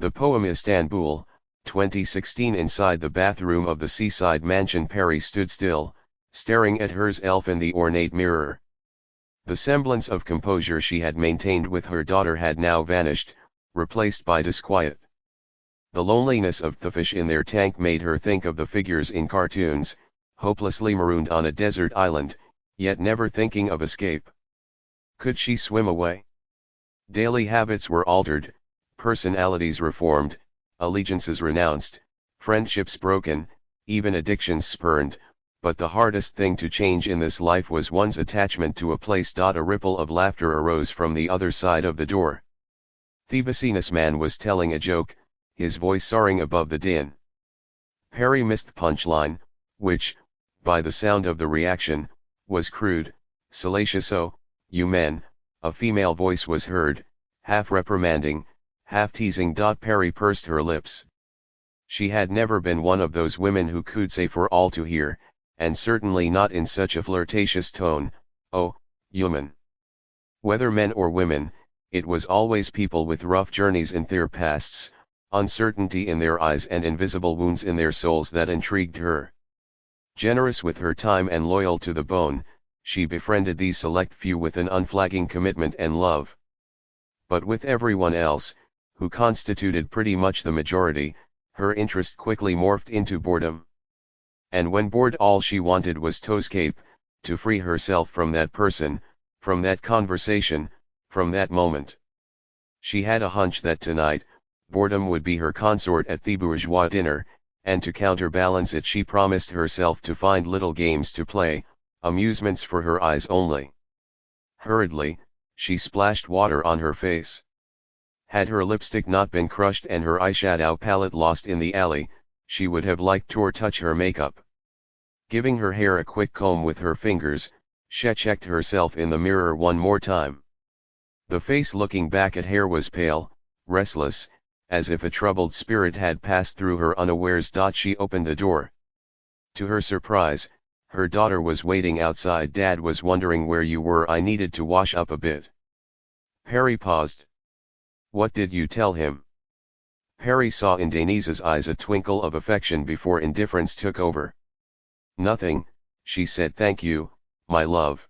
The poem Istanbul, 2016. Inside the bathroom of the seaside mansion, Perry stood still, staring at herself in the ornate mirror. The semblance of composure she had maintained with her daughter had now vanished, replaced by disquiet. The loneliness of the fish in their tank made her think of the figures in cartoons, hopelessly marooned on a desert island, yet never thinking of escape. Could she swim away? Daily habits were altered, personalities reformed, allegiances renounced, friendships broken, even addictions spurned, but the hardest thing to change in this life was one's attachment to a place. A ripple of laughter arose from the other side of the door. The businessman was telling a joke, his voice soaring above the din. Perry missed the punchline, which, by the sound of the reaction, was crude, salacious. "Oh, you men," a female voice was heard, half reprimanding, half teasing. Perry pursed her lips. She had never been one of those women who could say for all to hear, and certainly not in such a flirtatious tone, "Oh, you men." Whether men or women, it was always people with rough journeys in their pasts, uncertainty in their eyes and invisible wounds in their souls that intrigued her. Generous with her time and loyal to the bone, she befriended these select few with an unflagging commitment and love. But with everyone else, who constituted pretty much the majority, her interest quickly morphed into boredom. And when bored, all she wanted was to escape, to free herself from that person, from that conversation, from that moment. She had a hunch that tonight, boredom would be her consort at the bourgeois dinner, and to counterbalance it she promised herself to find little games to play, amusements for her eyes only. Hurriedly, she splashed water on her face. Had her lipstick not been crushed and her eyeshadow palette lost in the alley, she would have liked to touch her makeup. Giving her hair a quick comb with her fingers, she checked herself in the mirror one more time. The face looking back at her was pale, restless, as if a troubled spirit had passed through her unawares. She opened the door. To her surprise, her daughter was waiting outside. "Dad was wondering where you were. I needed to wash up a bit." Perry paused. "What did you tell him?" Perry saw in Denise's eyes a twinkle of affection before indifference took over. "Nothing," she said. "Thank you, my love."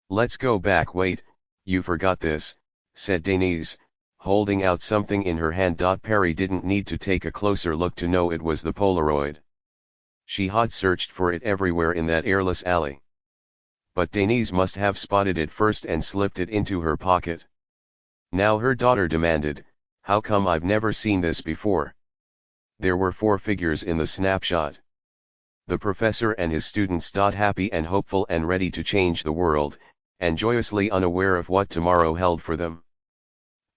"Let's go back." "Wait, you forgot this," said Denise, holding out something in her hand. Perry didn't need to take a closer look to know it was the Polaroid. She had searched for it everywhere in that airless alley. But Denise must have spotted it first and slipped it into her pocket. Now her daughter demanded, "How come I've never seen this before?" There were 4 figures in the snapshot. The professor and his students. Happy and hopeful and ready to change the world, and joyously unaware of what tomorrow held for them.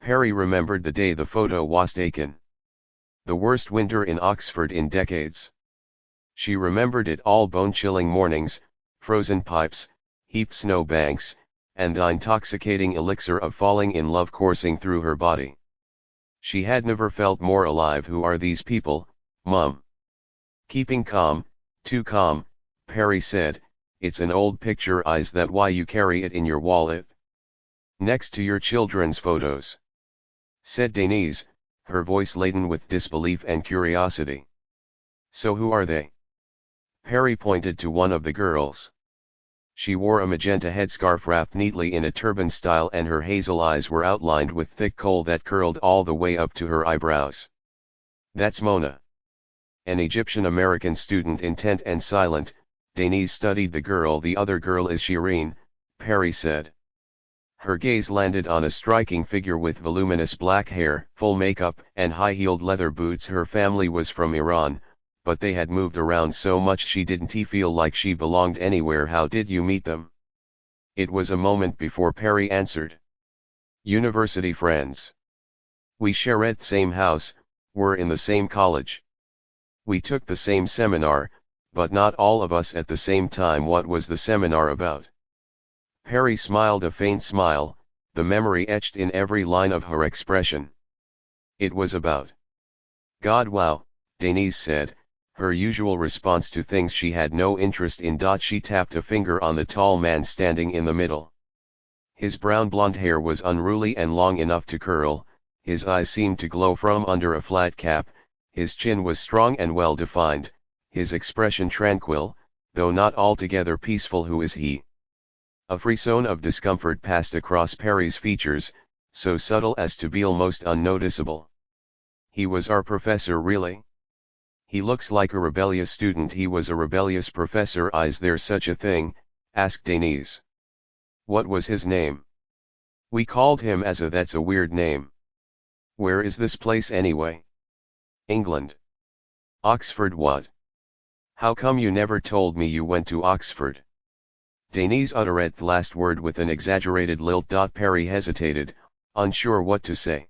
Perry remembered the day the photo was taken. The worst winter in Oxford in decades. She remembered it all: bone-chilling mornings, frozen pipes, heaped snowbanks, and the intoxicating elixir of falling in love coursing through her body. She had never felt more alive. "Who are these people, Mum?" Keeping calm, too calm, Perry said, "It's an old picture. Is that why you carry it in your wallet? Next to your children's photos?" said Denise, her voice laden with disbelief and curiosity. "So who are they?" Perry pointed to one of the girls. She wore a magenta headscarf wrapped neatly in a turban style, and her hazel eyes were outlined with thick kohl that curled all the way up to her eyebrows. "That's Mona." An Egyptian-American student. Intent and silent, Denise studied the girl. "The other girl is Shireen," Perry said. Her gaze landed on a striking figure with voluminous black hair, full makeup, and high-heeled leather boots. Her family was from Iran, but they had moved around so much she didn't feel like she belonged anywhere. "How did you meet them?" It was a moment before Perry answered. "University friends. We shared the same house, were in the same college. We took the same seminar, but not all of us at the same time." "What was the seminar about?" Perry smiled a faint smile, the memory etched in every line of her expression. "It was about God." "Wow," Denise said, her usual response to things she had no interest in. She tapped a finger on the tall man standing in the middle. His brown blonde hair was unruly and long enough to curl, his eyes seemed to glow from under a flat cap, his chin was strong and well defined, his expression tranquil, though not altogether peaceful. Who is he? A frisson of discomfort passed across Perry's features, so subtle as to be almost unnoticeable. He was our professor, really? He looks like a rebellious student. He was a rebellious professor. Is there such a thing? Asked Denise. What was his name? We called him Asa. That's a weird name. Where is this place anyway? England. Oxford. What? How come you never told me you went to Oxford? Denise uttered the last word with an exaggerated lilt. Perry hesitated, unsure what to say.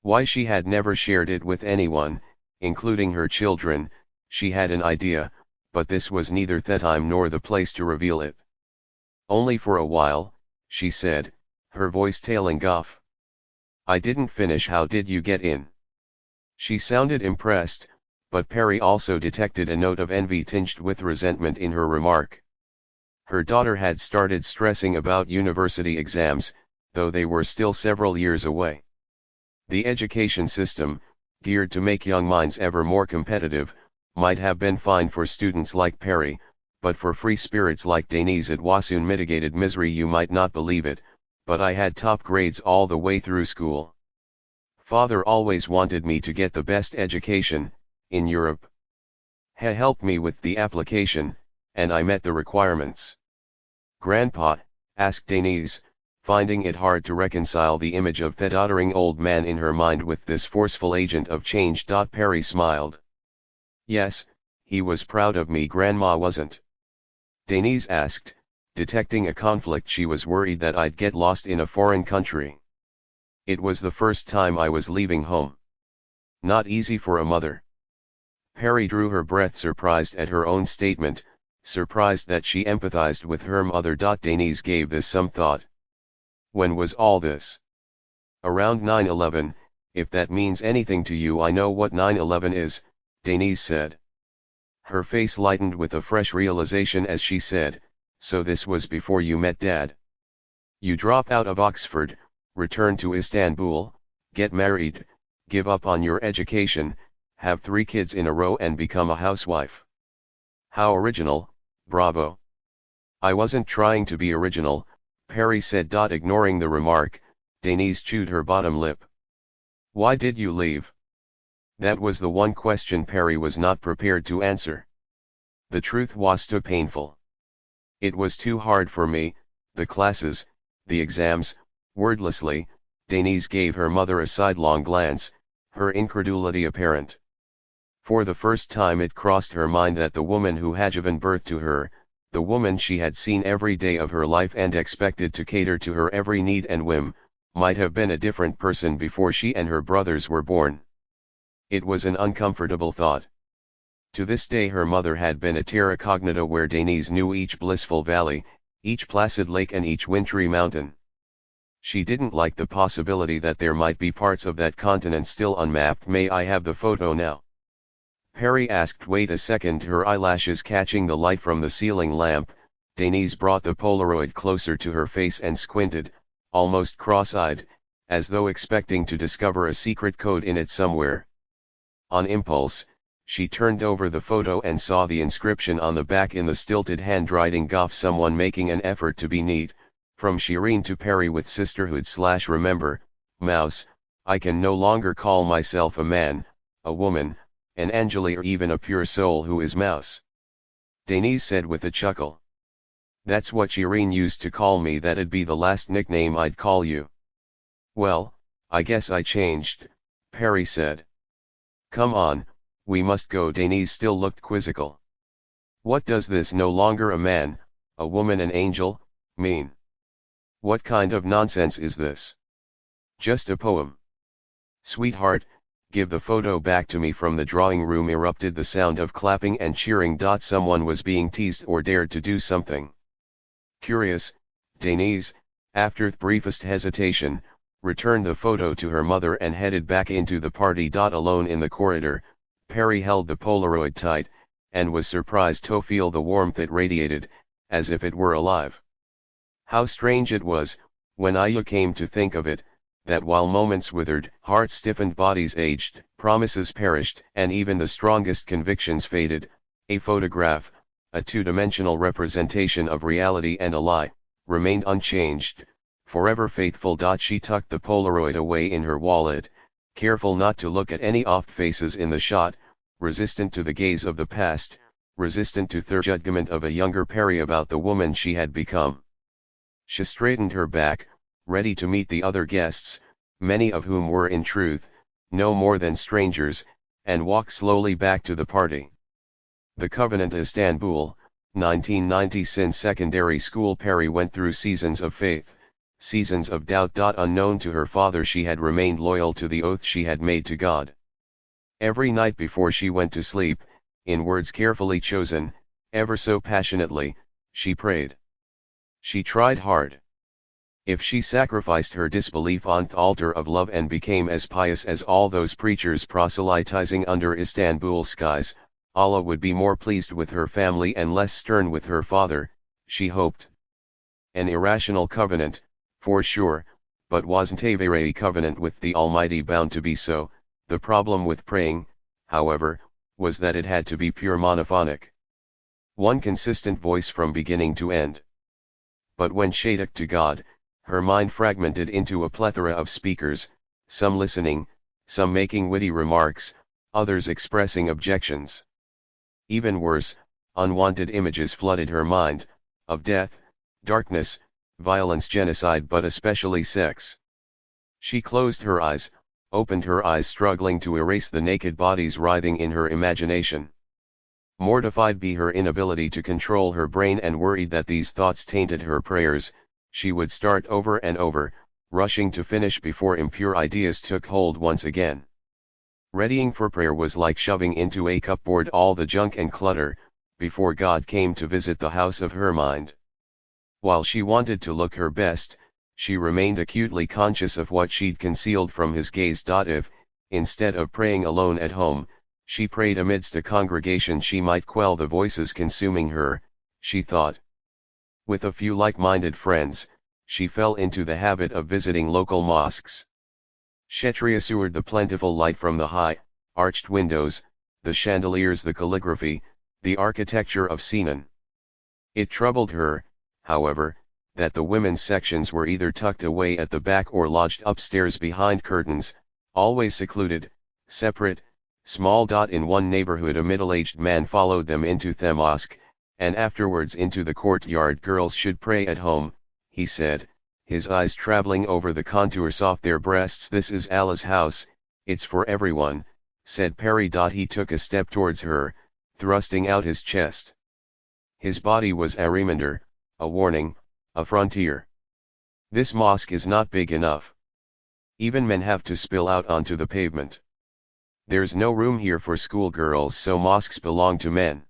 Why, she had never shared it with anyone, including her children. She had an idea, but this was neither the time nor the place to reveal it. Only for a while, she said, her voice tailing off. I didn't finish. How did you get in? She sounded impressed, but Perry also detected a note of envy tinged with resentment in her remark. Her daughter had started stressing about university exams, though they were still several years away. The education system, geared to make young minds ever more competitive, might have been fine for students like Perry, but for free spirits like Denise it was soon mitigated misery. You might not believe it, but I had top grades all the way through school. Father always wanted me to get the best education in Europe. He helped me with the application, and I met the requirements. Grandpa? Asked Denise, finding it hard to reconcile the image of the doddering old man in her mind with this forceful agent of change. Perry smiled. Yes, he was proud of me. Grandma wasn't. Denise asked, detecting a conflict. She was worried that I'd get lost in a foreign country. It was the first time I was leaving home. Not easy for a mother. Perry drew her breath, surprised at her own statement, surprised that she empathized with her mother. Denise gave this some thought. When was all this? Around 9/11, if that means anything to you. I know what 9/11 is, Denise said. Her face lightened with a fresh realization as she said, so this was before you met Dad. You drop out of Oxford, return to Istanbul, get married, give up on your education, have 3 kids in a row and become a housewife. How original, bravo. I wasn't trying to be original, Perry said. Ignoring the remark, Denise chewed her bottom lip. Why did you leave? That was the one question Perry was not prepared to answer. The truth was too painful. It was too hard for me, the classes, the exams. Wordlessly, Denise gave her mother a sidelong glance, her incredulity apparent. For the first time it crossed her mind that the woman who had given birth to her, the woman she had seen every day of her life and expected to cater to her every need and whim, might have been a different person before she and her brothers were born. It was an uncomfortable thought. To this day her mother had been a terra cognita where Denise knew each blissful valley, each placid lake and each wintry mountain. She didn't like the possibility that there might be parts of that continent still unmapped. May I have the photo now? Perry asked. Wait a second. Her eyelashes catching the light from the ceiling lamp, Denise brought the Polaroid closer to her face and squinted, almost cross-eyed, as though expecting to discover a secret code in it somewhere. On impulse, she turned over the photo and saw the inscription on the back in the stilted handwriting of someone making an effort to be neat, from Shireen to Perry with sisterhood/remember, mouse, I can no longer call myself a man, a woman, an Angeli or even a pure soul who is mouse. Denise said with a chuckle. That's what Shireen used to call me. That'd be the last nickname I'd call you. Well, I guess I changed, Perry said. Come on, we must go. Denise still looked quizzical. What does this no longer a man, a woman, an angel, mean? What kind of nonsense is this? Just a poem. Sweetheart, give the photo back to me. From the drawing room erupted the sound of clapping and cheering. Someone was being teased or dared to do something. Curious, Denise, after the briefest hesitation, returned the photo to her mother and headed back into the party. Alone in the corridor, Perry held the Polaroid tight, and was surprised to feel the warmth it radiated, as if it were alive. How strange it was, when I came to think of it, that while moments withered, hearts stiffened, bodies aged, promises perished, and even the strongest convictions faded, a photograph, a two-dimensional representation of reality and a lie, remained unchanged, forever faithful. She tucked the Polaroid away in her wallet, careful not to look at any off faces in the shot, resistant to the gaze of the past, resistant to the judgment of a younger Perry about the woman she had become. She straightened her back, ready to meet the other guests, many of whom were in truth no more than strangers, and walked slowly back to the party. The Covenant, Istanbul, 1990. Since secondary school, Perry went through seasons of faith, seasons of doubt. Unknown to her father, she had remained loyal to the oath she had made to God. Every night before she went to sleep, in words carefully chosen, ever so passionately, she prayed. She tried hard. If she sacrificed her disbelief on the altar of love and became as pious as all those preachers proselytizing under Istanbul skies, Allah would be more pleased with her family and less stern with her father, she hoped. An irrational covenant, for sure, but wasn't a very covenant with the Almighty bound to be so. The problem with praying, however, was that it had to be pure monophonic. One consistent voice from beginning to end. But when she talked to God, her mind fragmented into a plethora of speakers, some listening, some making witty remarks, others expressing objections. Even worse, unwanted images flooded her mind, of death, darkness, violence, genocide, but especially sex. She closed her eyes, opened her eyes, struggling to erase the naked bodies writhing in her imagination. Mortified by her inability to control her brain and worried that these thoughts tainted her prayers, she would start over and over, rushing to finish before impure ideas took hold once again. Readying for prayer was like shoving into a cupboard all the junk and clutter, before God came to visit the house of her mind. While she wanted to look her best, she remained acutely conscious of what she'd concealed from his gaze. If, instead of praying alone at home, she prayed amidst a congregation, she might quell the voices consuming her, she thought. With a few like-minded friends, she fell into the habit of visiting local mosques. She reassured the plentiful light from the high, arched windows, the chandeliers, the calligraphy, the architecture of Sinan. It troubled her, however, that the women's sections were either tucked away at the back or lodged upstairs behind curtains, always secluded, separate, small. In one neighborhood, a middle-aged man followed them into the mosque, and afterwards into the courtyard. Girls should pray at home, he said, his eyes traveling over the contours of their breasts. This is Allah's house, it's for everyone, said Perry. He took a step towards her, thrusting out his chest. His body was a reminder, a warning, a frontier. This mosque is not big enough. Even men have to spill out onto the pavement. There's no room here for schoolgirls, so mosques belong to men.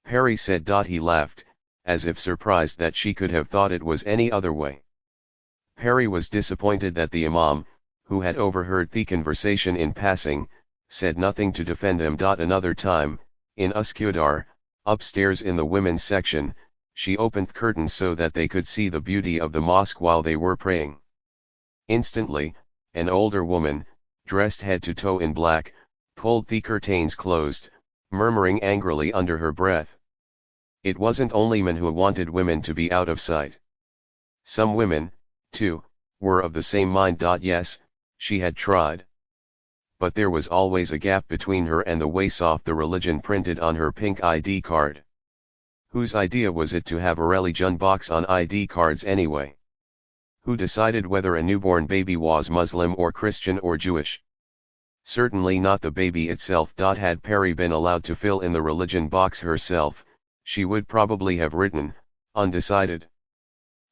Perry said. He laughed, as if surprised that she could have thought it was any other way. Perry was disappointed that the imam, who had overheard the conversation in passing, said nothing to defend them. Another time, in Üsküdar, upstairs in the women's section, she opened curtains so that they could see the beauty of the mosque while they were praying. Instantly, an older woman, dressed head to toe in black, pulled the curtains closed, murmuring angrily under her breath. It wasn't only men who wanted women to be out of sight. Some women, too, were of the same mind. Yes, she had tried. But there was always a gap between her and the ways off the religion printed on her pink ID card. Whose idea was it to have a religion box on ID cards anyway? Who decided whether a newborn baby was Muslim or Christian or Jewish? Certainly not the baby itself. Had Perry been allowed to fill in the religion box herself, she would probably have written, undecided.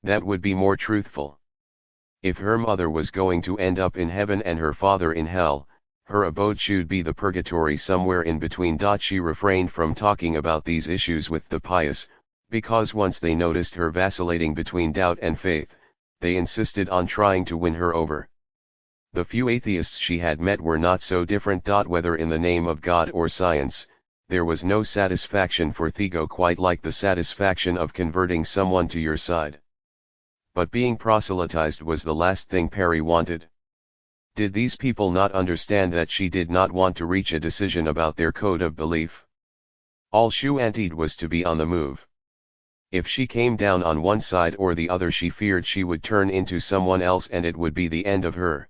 That would be more truthful. If her mother was going to end up in heaven and her father in hell, her abode should be the purgatory somewhere in between. She refrained from talking about these issues with the pious, because once they noticed her vacillating between doubt and faith, they insisted on trying to win her over. The few atheists she had met were not so different. Whether in the name of God or science, there was no satisfaction for the ego quite like the satisfaction of converting someone to your side. But being proselytized was the last thing Perry wanted. Did these people not understand that she did not want to reach a decision about their code of belief? All she wanted was to be on the move. If she came down on one side or the other, she feared she would turn into someone else and it would be the end of her.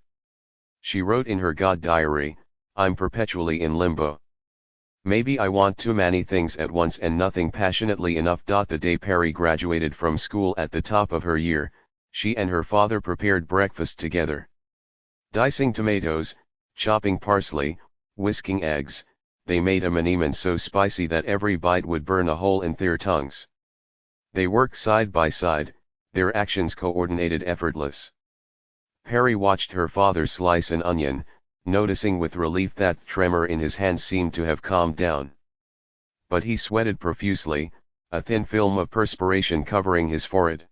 She wrote in her God diary, "I'm perpetually in limbo. Maybe I want too many things at once and nothing passionately enough." The day Perry graduated from school at the top of her year, she and her father prepared breakfast together. Dicing tomatoes, chopping parsley, whisking eggs, they made a menemen so spicy that every bite would burn a hole in their tongues. They worked side by side, their actions coordinated, effortless. Perry watched her father slice an onion, noticing with relief that the tremor in his hands seemed to have calmed down. But he sweated profusely, a thin film of perspiration covering his forehead.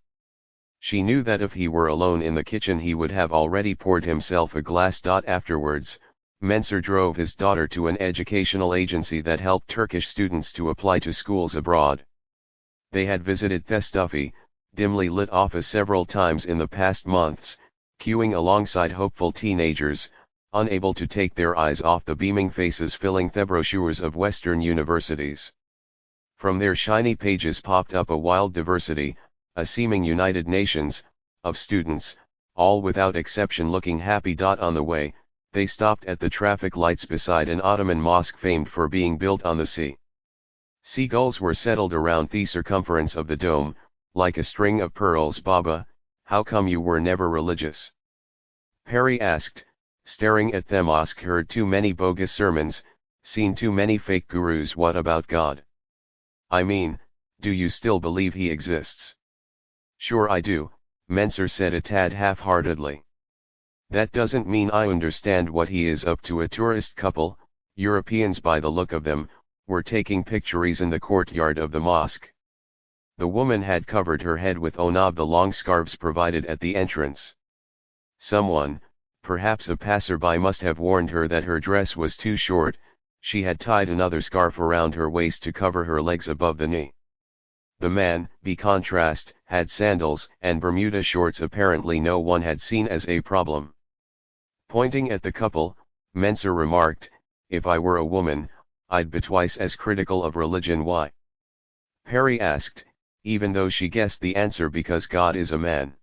She knew that if he were alone in the kitchen he would have already poured himself a glass. Afterwards, Mensur drove his daughter to an educational agency that helped Turkish students to apply to schools abroad. They had visited the stuffy, dimly lit office several times in the past months, queuing alongside hopeful teenagers, unable to take their eyes off the beaming faces filling the brochures of Western universities. From their shiny pages popped up a wild diversity, a seeming United Nations, of students, all without exception looking happy. On the way, they stopped at the traffic lights beside an Ottoman mosque famed for being built on the sea. Seagulls were settled around the circumference of the dome, like a string of pearls. "Baba, how come you were never religious?" Perry asked, staring at the mosque. "Heard too many bogus sermons, seen too many fake gurus." "What about God? I mean, do you still believe he exists?" "Sure I do," Mensur said a tad half-heartedly. "That doesn't mean I understand what he is up to." A tourist couple, Europeans by the look of them, were taking pictures in the courtyard of the mosque. The woman had covered her head with one of the long scarves provided at the entrance. Someone, perhaps a passerby, must have warned her that her dress was too short. She had tied another scarf around her waist to cover her legs above the knee. The man, by contrast, had sandals and Bermuda shorts apparently no one had seen as a problem. Pointing at the couple, Mensur remarked, "If I were a woman, I'd be twice as critical of religion." "Why?" Perry asked, even though she guessed the answer. "Because God is a man.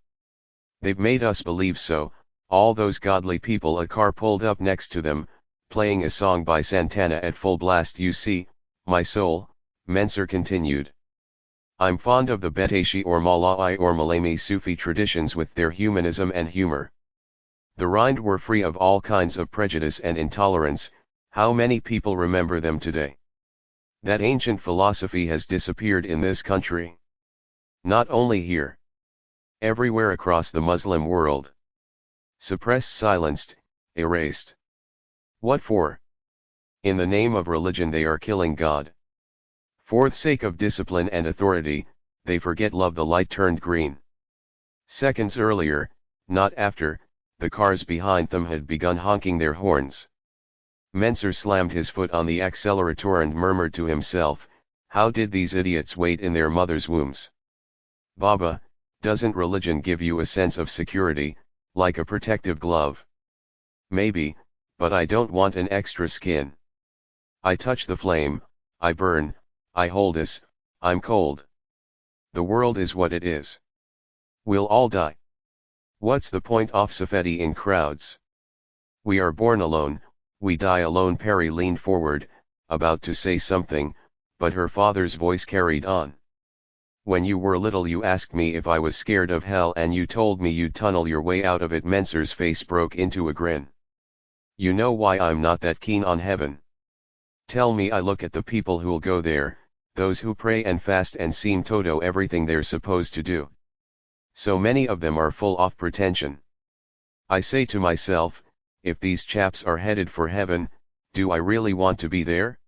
They've made us believe so, all those godly people." A car pulled up next to them, playing a song by Santana at full blast. "You see, my soul," Mensur continued. "I'm fond of the Betashi or Malai or Malami Sufi traditions with their humanism and humor. The Rind were free of all kinds of prejudice and intolerance. How many people remember them today? That ancient philosophy has disappeared in this country. Not only here. Everywhere across the Muslim world. Suppressed, silenced, erased. What for? In the name of religion they are killing God. For the sake of discipline and authority, they forget love." The light turned green. Seconds earlier, not after, the cars behind them had begun honking their horns. Mensur slammed his foot on the accelerator and murmured to himself, "How did these idiots wait in their mothers' wombs?" "Baba, doesn't religion give you a sense of security, like a protective glove?" "Maybe, but I don't want an extra skin. I touch the flame, I burn, I hold us, I'm cold. The world is what it is. We'll all die. What's the point of safety in crowds? We are born alone, we die alone." Perry leaned forward, about to say something, but her father's voice carried on. "When you were little you asked me if I was scared of hell and you told me you'd tunnel your way out of it." Mensur's face broke into a grin. "You know why I'm not that keen on heaven? Tell me. I look at the people who'll go there, those who pray and fast and seem to do everything they're supposed to do. So many of them are full of pretension. I say to myself, if these chaps are headed for heaven, do I really want to be there?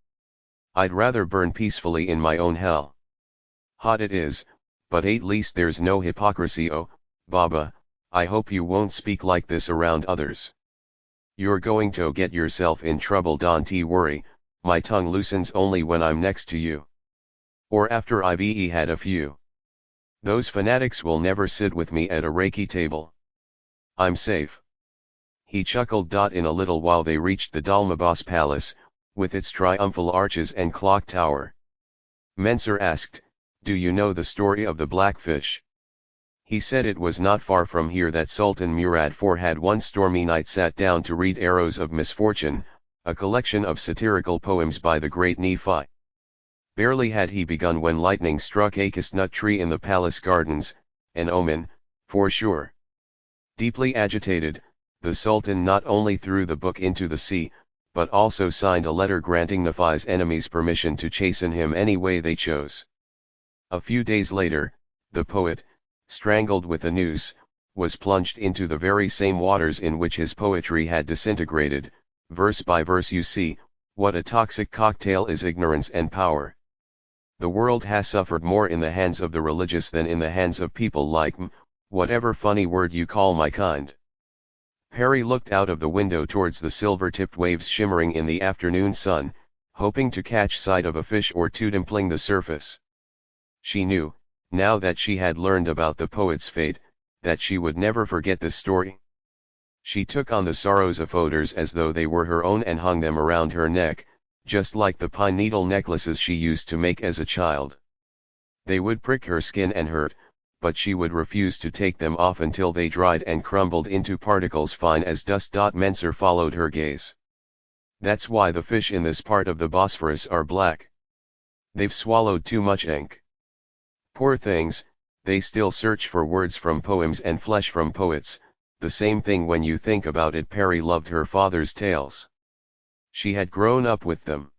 I'd rather burn peacefully in my own hell. Hot it is, but at least there's no hypocrisy." "Oh, Baba, I hope you won't speak like this around others. You're going to get yourself in trouble." "Don't worry, my tongue loosens only when I'm next to you. Or after I've had a few." Those fanatics will never sit with me at a Reiki table. I'm safe. He chuckled. In a little while they reached the Dolmabahce Palace, with its triumphal arches and clock tower. Mensur asked, "Do you know the story of the Blackfish?" He said it was not far from here that Sultan Murad IV had one stormy night sat down to read Arrows of Misfortune, a collection of satirical poems by the great Nephi. Barely had he begun when lightning struck a chestnut tree in the palace gardens, an omen, for sure. Deeply agitated, the Sultan not only threw the book into the sea, but also signed a letter granting Nephi's enemies permission to chasten him any way they chose. A few days later, the poet, strangled with a noose, was plunged into the very same waters in which his poetry had disintegrated. Verse by verse you see, what a toxic cocktail is ignorance and power. The world has suffered more in the hands of the religious than in the hands of people like me, whatever funny word you call my kind. Perry looked out of the window towards the silver-tipped waves shimmering in the afternoon sun, hoping to catch sight of a fish or two dimpling the surface. She knew, now that she had learned about the poet's fate, that she would never forget this story. She took on the sorrows of odors as though they were her own and hung them around her neck, just like the pine needle necklaces she used to make as a child. They would prick her skin and hurt, but she would refuse to take them off until they dried and crumbled into particles fine as dust. Mensur followed her gaze. That's why the fish in this part of the Bosphorus are black. They've swallowed too much ink. Poor things, they still search for words from poems and flesh from poets, the same thing when you think about it. Perry loved her father's tales. She had grown up with them.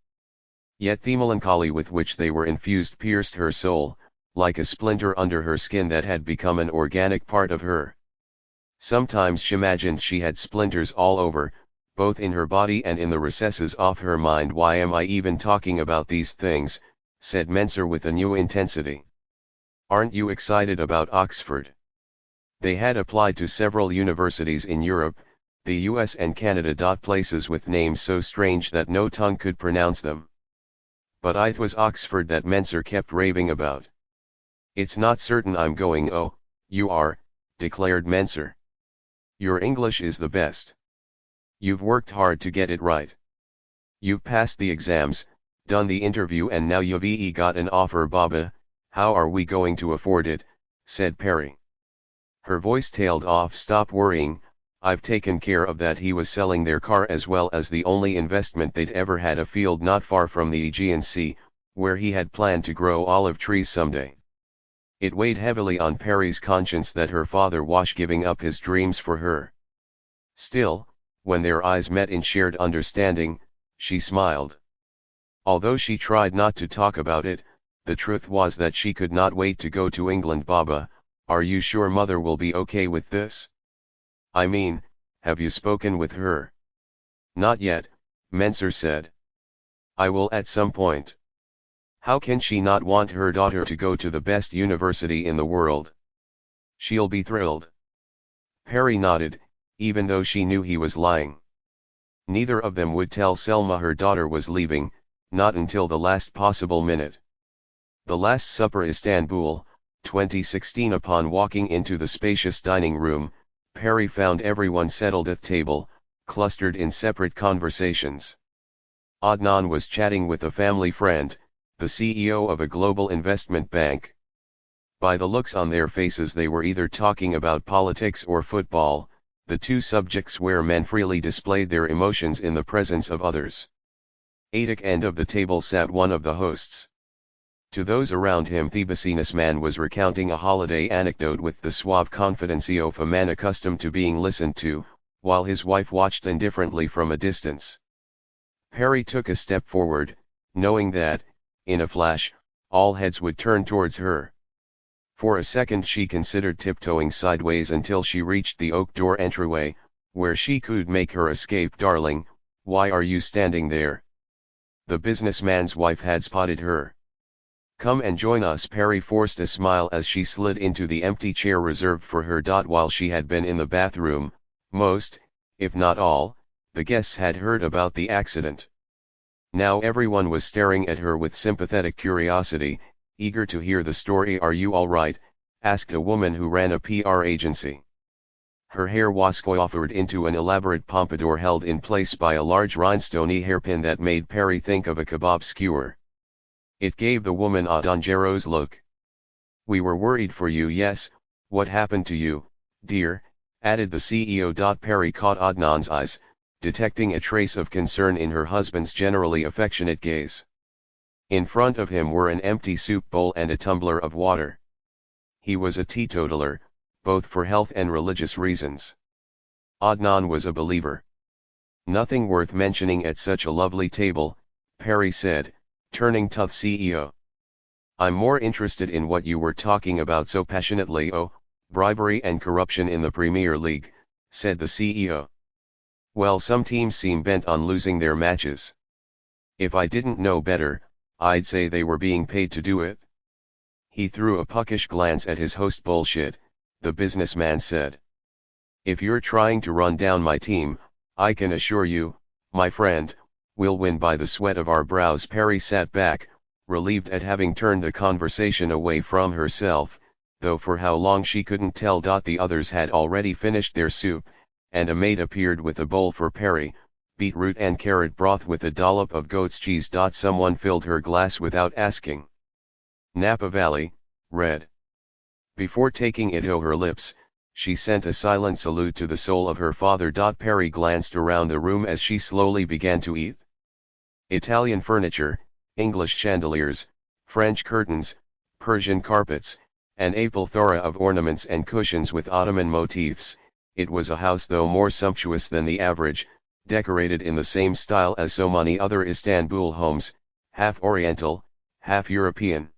Yet the melancholy with which they were infused pierced her soul, like a splinter under her skin that had become an organic part of her. Sometimes she imagined she had splinters all over, both in her body and in the recesses of her mind. Why am I even talking about these things, said Mensur with a new intensity. Aren't you excited about Oxford? They had applied to several universities in Europe, the US and Canada. Places with names so strange that no tongue could pronounce them. But it was Oxford that Mensur kept raving about. It's not certain I'm going. Oh, you are, declared Mensur. Your English is the best. You've worked hard to get it right. You've passed the exams, done the interview, and now you've got an offer. Baba, how are we going to afford it? Said Perry. Her voice tailed off. Stop worrying, I've taken care of that. He was selling their car as well as the only investment they'd ever had, a field not far from the Aegean Sea, where he had planned to grow olive trees someday. It weighed heavily on Perry's conscience that her father was giving up his dreams for her. Still, when their eyes met in shared understanding, she smiled. Although she tried not to talk about it, the truth was that she could not wait to go to England. Baba, are you sure mother will be okay with this? I mean, have you spoken with her? Not yet, Mensur said. I will at some point. How can she not want her daughter to go to the best university in the world? She'll be thrilled. Perry nodded, even though she knew he was lying. Neither of them would tell Selma her daughter was leaving, not until the last possible minute. The Last Supper, Istanbul, 2016. Upon walking into the spacious dining room, Perry found everyone settled at table, clustered in separate conversations. Adnan was chatting with a family friend, the CEO of a global investment bank. By the looks on their faces, they were either talking about politics or football, the two subjects where men freely displayed their emotions in the presence of others. At the end of the table sat one of the hosts. To those around him, the businessman was recounting a holiday anecdote with the suave confidence of a man accustomed to being listened to, while his wife watched indifferently from a distance. Perry took a step forward, knowing that, in a flash, all heads would turn towards her. For a second she considered tiptoeing sideways until she reached the oak door entryway, where she could make her escape. Darling, why are you standing there? The businessman's wife had spotted her. Come and join us. Perry forced a smile as she slid into the empty chair reserved for her. While she had been in the bathroom, most, if not all, the guests had heard about the accident. Now everyone was staring at her with sympathetic curiosity, eager to hear the story. Are you all right? asked a woman who ran a PR agency. Her hair was coiffured into an elaborate pompadour held in place by a large rhinestoney hairpin that made Perry think of a kebab skewer. It gave the woman a dangerous look. "We were worried for you. Yes, what happened to you, dear?" added the CEO. Perry caught Adnan's eyes, detecting a trace of concern in her husband's generally affectionate gaze. In front of him were an empty soup bowl and a tumbler of water. He was a teetotaler, both for health and religious reasons. Adnan was a believer. "Nothing worth mentioning at such a lovely table," Perry said, turning to the CEO. "I'm more interested in what you were talking about so passionately." "Oh, bribery and corruption in the Premier League," said the CEO. "Well, some teams seem bent on losing their matches. If I didn't know better, I'd say they were being paid to do it." He threw a puckish glance at his host. "Bullshit," the businessman said. "If you're trying to run down my team, I can assure you, my friend, we'll win by the sweat of our brows." Perry sat back, relieved at having turned the conversation away from herself, though for how long she couldn't tell. The others had already finished their soup, and a maid appeared with a bowl for Perry, beetroot and carrot broth with a dollop of goat's cheese. Someone filled her glass without asking. "Napa Valley, Red." Before taking it to her lips, she sent a silent salute to the soul of her father. Perry glanced around the room as she slowly began to eat. Italian furniture, English chandeliers, French curtains, Persian carpets, and a plethora of ornaments and cushions with Ottoman motifs. It was a house, though more sumptuous than the average, decorated in the same style as so many other Istanbul homes, half Oriental, half European.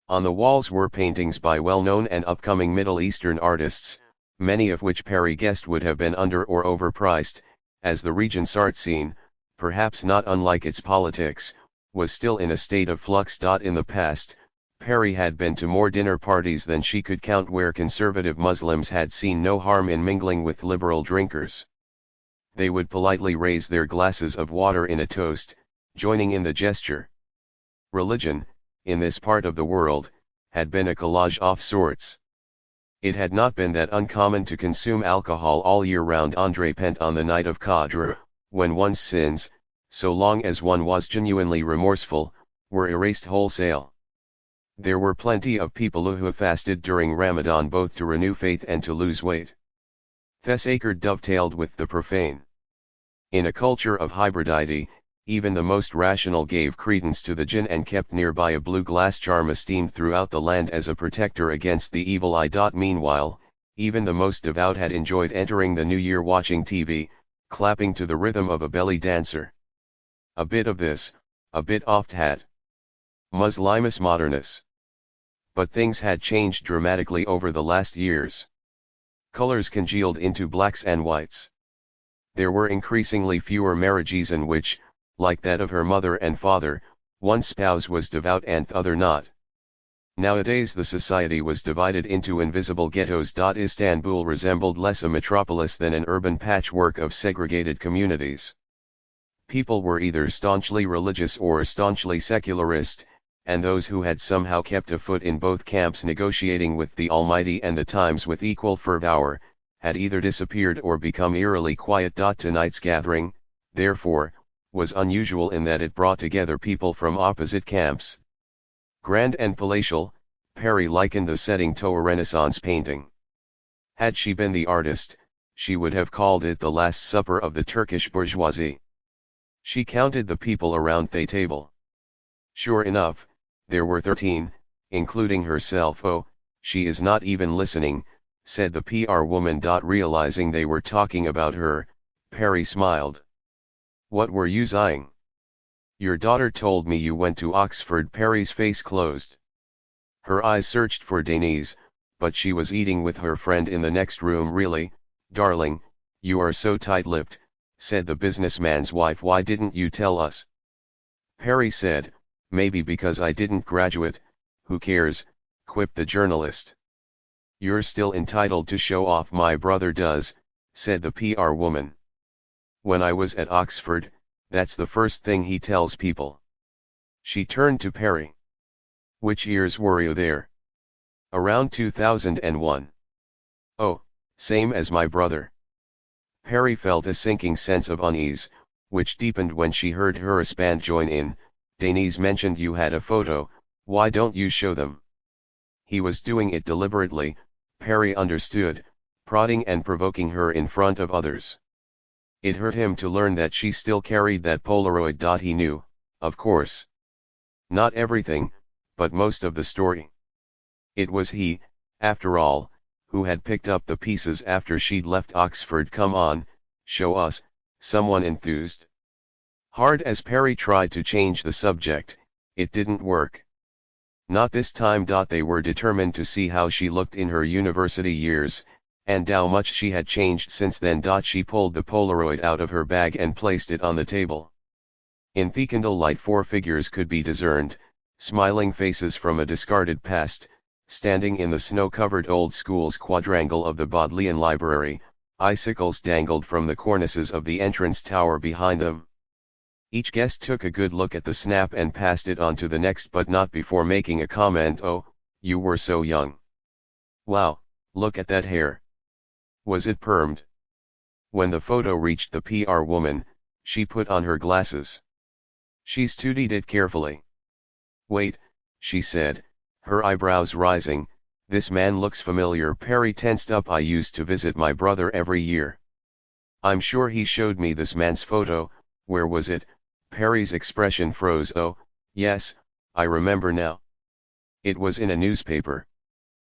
On the walls were paintings by well-known and upcoming Middle Eastern artists, many of which Perry guessed would have been under or overpriced, as the region's art scene, perhaps not unlike its politics, was still in a state of flux. In the past, Perry had been to more dinner parties than she could count where conservative Muslims had seen no harm in mingling with liberal drinkers. They would politely raise their glasses of water in a toast, joining in the gesture. Religion, in this part of the world, had been a collage of sorts. It had not been that uncommon to consume alcohol all year round. Andre Pent on the night of Qadr, when one's sins, so long as one was genuinely remorseful, were erased wholesale. There were plenty of people who fasted during Ramadan both to renew faith and to lose weight. The sacred dovetailed with the profane. In a culture of hybridity, even the most rational gave credence to the jinn and kept nearby a blue glass charm esteemed throughout the land as a protector against the evil eye. Meanwhile, even the most devout had enjoyed entering the new year watching TV, clapping to the rhythm of a belly dancer. A bit of this, a bit of that. Muslimus modernus. But things had changed dramatically over the last years. Colors congealed into blacks and whites. There were increasingly fewer marriages in which, like that of her mother and father, one spouse was devout and the other not. Nowadays the society was divided into invisible ghettos. Istanbul resembled less a metropolis than an urban patchwork of segregated communities. People were either staunchly religious or staunchly secularist, and those who had somehow kept a foot in both camps negotiating with the Almighty and the times with equal fervor, had either disappeared or become eerily quiet. Tonight's gathering, therefore, was unusual in that it brought together people from opposite camps. Grand and palatial, Perry likened the setting to a Renaissance painting. Had she been the artist, she would have called it the Last Supper of the Turkish bourgeoisie. She counted the people around the table. Sure enough, there were 13, including herself. "Oh, she is not even listening," said the PR woman. Realizing they were talking about her, Perry smiled. "What were you saying?" "Your daughter told me you went to Oxford." Perry's face closed. Her eyes searched for Denise, but she was eating with her friend in the next room. "Really, darling, you are so tight-lipped," said the businessman's wife. "Why didn't you tell us?" Perry said, "Maybe because I didn't graduate." "Who cares?" quipped the journalist. "You're still entitled to show off." "My brother does," said the PR woman. "When I was at Oxford, that's the first thing he tells people." She turned to Perry. "Which years were you there?" Around 2001. Oh, same as my brother. Perry felt a sinking sense of unease, which deepened when she heard her husband join in. Denise mentioned you had a photo, why don't you show them? He was doing it deliberately, Perry understood, prodding and provoking her in front of others. It hurt him to learn that she still carried that Polaroid. He knew, of course. Not everything, but most of the story. It was he, after all, who had picked up the pieces after she'd left Oxford. Come on, show us, someone enthused. Hard as Perry tried to change the subject, it didn't work. Not this time. They were determined to see how she looked in her university years, and how much she had changed since then. She pulled the Polaroid out of her bag and placed it on the table. In the candlelight 4 figures could be discerned, smiling faces from a discarded past, standing in the snow-covered old school's quadrangle of the Bodleian Library. Icicles dangled from the cornices of the entrance tower behind them. Each guest took a good look at the snap and passed it on to the next, but not before making a comment. Oh, you were so young. Wow, look at that hair. Was it permed? When the photo reached the PR woman, she put on her glasses. She studied it carefully. Wait, she said, her eyebrows rising, this man looks familiar. Perry tensed up. I used to visit my brother every year. I'm sure he showed me this man's photo. Where was it? Perry's expression froze. Oh, yes, I remember now. It was in a newspaper.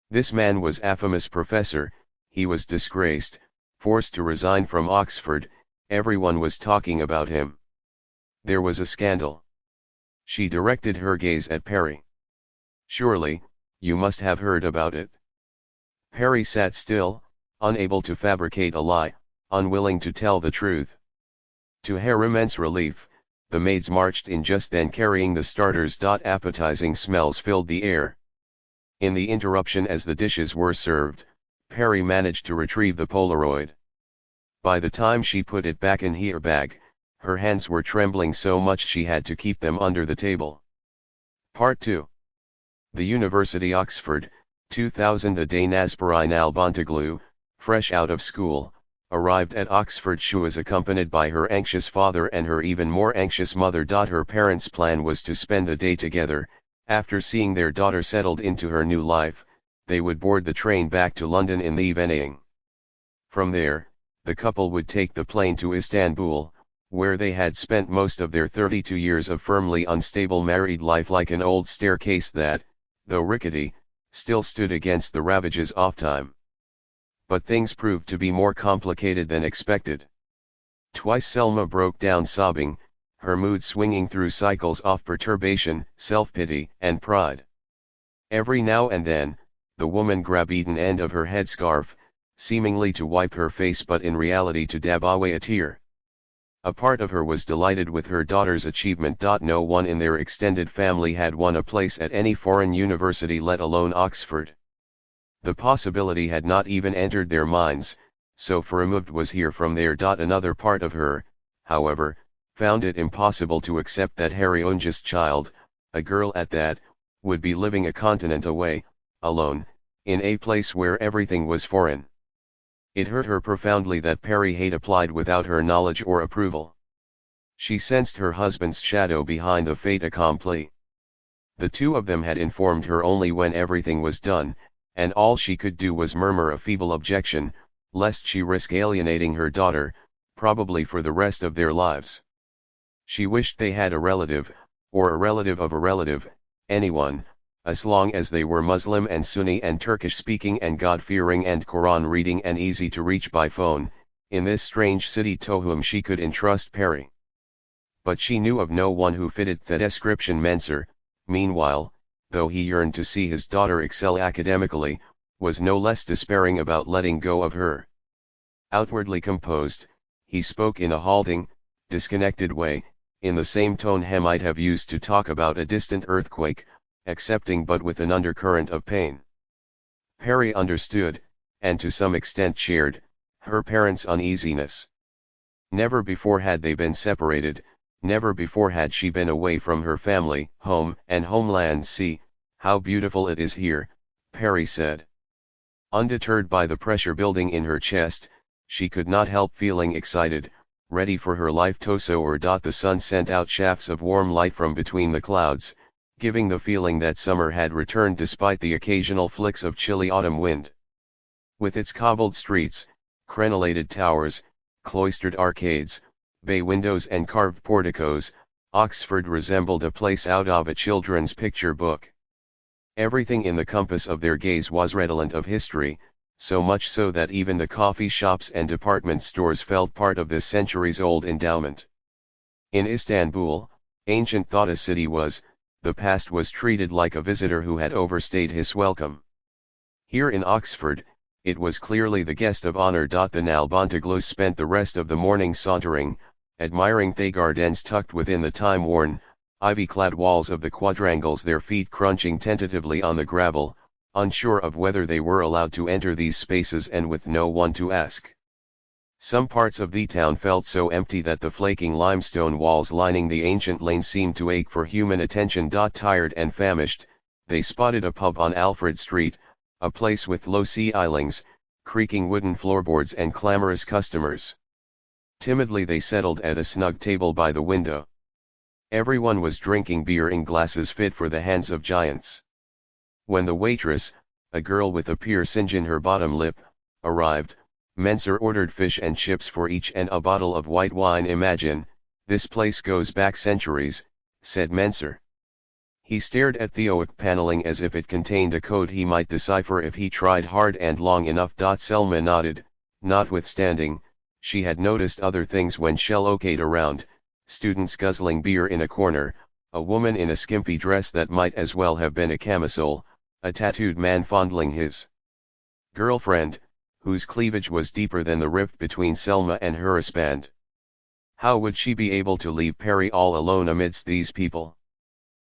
This man was a famous professor, he was disgraced, forced to resign from Oxford, everyone was talking about him. There was a scandal. She directed her gaze at Perry. Surely, you must have heard about it. Perry sat still, unable to fabricate a lie, unwilling to tell the truth. To her immense relief, the maids marched in just then carrying the starters. Appetizing smells filled the air. In the interruption as the dishes were served, Perry managed to retrieve the Polaroid. By the time she put it back in her bag, her hands were trembling so much she had to keep them under the table. Part 2. The University Oxford, 2000. The day Nasperine Albontaglu, fresh out of school, arrived at Oxford. She was accompanied by her anxious father and her even more anxious mother. Her parents' plan was to spend the day together. After seeing their daughter settled into her new life, they would board the train back to London in the evening. From there, the couple would take the plane to Istanbul, where they had spent most of their 32 years of firmly unstable married life, like an old staircase that, though rickety, still stood against the ravages of time. But things proved to be more complicated than expected. Twice Selma broke down sobbing, her mood swinging through cycles of perturbation, self-pity, and pride. Every now and then, the woman grabbed an end of her headscarf, seemingly to wipe her face but in reality to dab away a tear. A part of her was delighted with her daughter's achievement. No one in their extended family had won a place at any foreign university, let alone Oxford. The possibility had not even entered their minds, so removed was here from there. Another part of her, however, found it impossible to accept that her youngest child, a girl at that, would be living a continent away, alone, in a place where everything was foreign. It hurt her profoundly that Perry had applied without her knowledge or approval. She sensed her husband's shadow behind the fait accompli. The two of them had informed her only when everything was done, and all she could do was murmur a feeble objection, lest she risk alienating her daughter, probably for the rest of their lives. She wished they had a relative, or a relative of a relative, anyone, as long as they were Muslim and Sunni and Turkish-speaking and God-fearing and Quran-reading and easy to reach by phone, in this strange city to whom she could entrust Perry. But she knew of no one who fitted the description. Mensur, meanwhile, though he yearned to see his daughter excel academically, was no less despairing about letting go of her. Outwardly composed, he spoke in a halting, disconnected way, in the same tone he might have used to talk about a distant earthquake, accepting but with an undercurrent of pain. Perry understood, and to some extent shared, her parents' uneasiness. Never before had they been separated, never before had she been away from her family, home and homeland. See, how beautiful it is here, Perry said. Undeterred by the pressure building in her chest, she could not help feeling excited, ready for her life to soar. The sun sent out shafts of warm light from between the clouds, giving the feeling that summer had returned despite the occasional flicks of chilly autumn wind. With its cobbled streets, crenellated towers, cloistered arcades, bay windows and carved porticos, Oxford resembled a place out of a children's picture book. Everything in the compass of their gaze was redolent of history, so much so that even the coffee shops and department stores felt part of this centuries-old endowment. In Istanbul, ancient thought a city was, the past was treated like a visitor who had overstayed his welcome. Here in Oxford, it was clearly the guest of honor. The Nalbandiglos spent the rest of the morning sauntering, admiring the gardens tucked within the time-worn, ivy-clad walls of the quadrangles, their feet crunching tentatively on the gravel, unsure of whether they were allowed to enter these spaces and with no one to ask. Some parts of the town felt so empty that the flaking limestone walls lining the ancient lane seemed to ache for human attention. Tired and famished, they spotted a pub on Alfred Street, a place with low ceilings, creaking wooden floorboards and clamorous customers. Timidly they settled at a snug table by the window. Everyone was drinking beer in glasses fit for the hands of giants. When the waitress, a girl with a piercing in her bottom lip, arrived, Mensur ordered fish and chips for each and a bottle of white wine. "Imagine, this place goes back centuries," said Mensur. He stared at the oak paneling as if it contained a code he might decipher if he tried hard and long enough. Selma nodded, notwithstanding, she had noticed other things when shell-okayed around, students guzzling beer in a corner, a woman in a skimpy dress that might as well have been a camisole, a tattooed man fondling his girlfriend, whose cleavage was deeper than the rift between Selma and her wristband. How would she be able to leave Perry all alone amidst these people?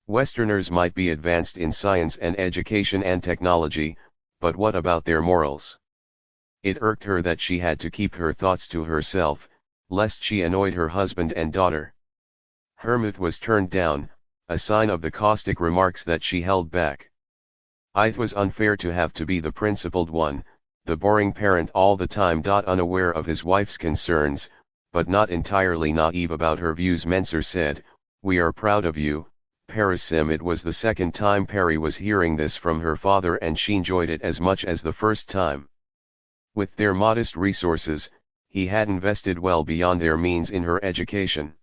Westerners might be advanced in science and education and technology, but what about their morals? It irked her that she had to keep her thoughts to herself, lest she annoyed her husband and daughter. Her mouth was turned down, a sign of the caustic remarks that she held back. It was unfair to have to be the principled one, the boring parent all the time. Unaware of his wife's concerns, but not entirely naive about her views, Mensur said, "We are proud of you, Parasim." It was the second time Perry was hearing this from her father, and she enjoyed it as much as the first time. With their modest resources, he had invested well beyond their means in her education.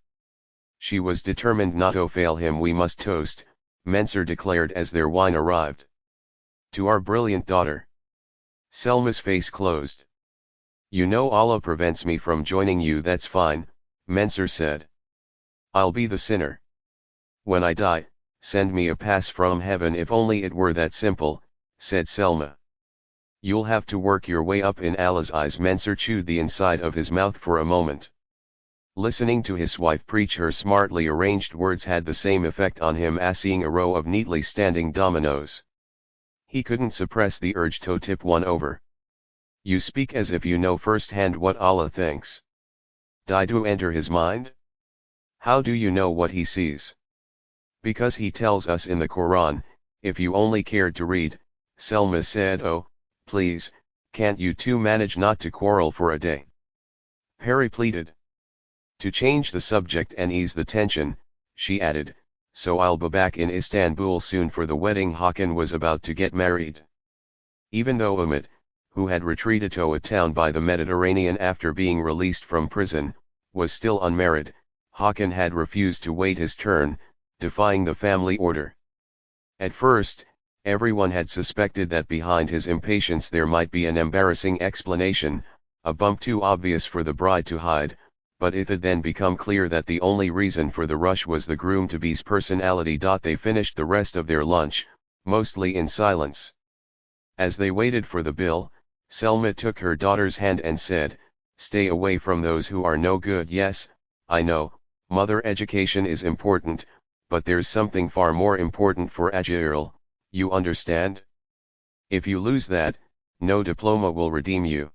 She was determined not to fail him. "We must toast," Mensur declared as their wine arrived. "To our brilliant daughter." Selma's face closed. "You know Allah prevents me from joining you." "That's fine," Mensur said. "I'll be the sinner. When I die, send me a pass from heaven." "If only it were that simple," said Selma. "You'll have to work your way up in Allah's eyes." Mensur chewed the inside of his mouth for a moment. Listening to his wife preach her smartly arranged words had the same effect on him as seeing a row of neatly standing dominoes. He couldn't suppress the urge to tip one over. "You speak as if you know firsthand what Allah thinks. Did you enter his mind? How do you know what he sees?" "Because he tells us in the Quran, if you only cared to read," Selma said. "Oh, please, can't you two manage not to quarrel for a day?" Perry pleaded. To change the subject and ease the tension, she added, "So I'll be back in Istanbul soon for the wedding. Hakan was about to get married." Even though Umit, who had retreated to a town by the Mediterranean after being released from prison, was still unmarried, Hakan had refused to wait his turn, defying the family order. At first, everyone had suspected that behind his impatience there might be an embarrassing explanation, a bump too obvious for the bride to hide, but it had then become clear that the only reason for the rush was the groom-to-be's personality. They finished the rest of their lunch, mostly in silence. As they waited for the bill, Selma took her daughter's hand and said, "Stay away from those who are no good." "Yes, I know, mother, education is important, but there's something far more important for Agirl, you understand? If you lose that, no diploma will redeem you.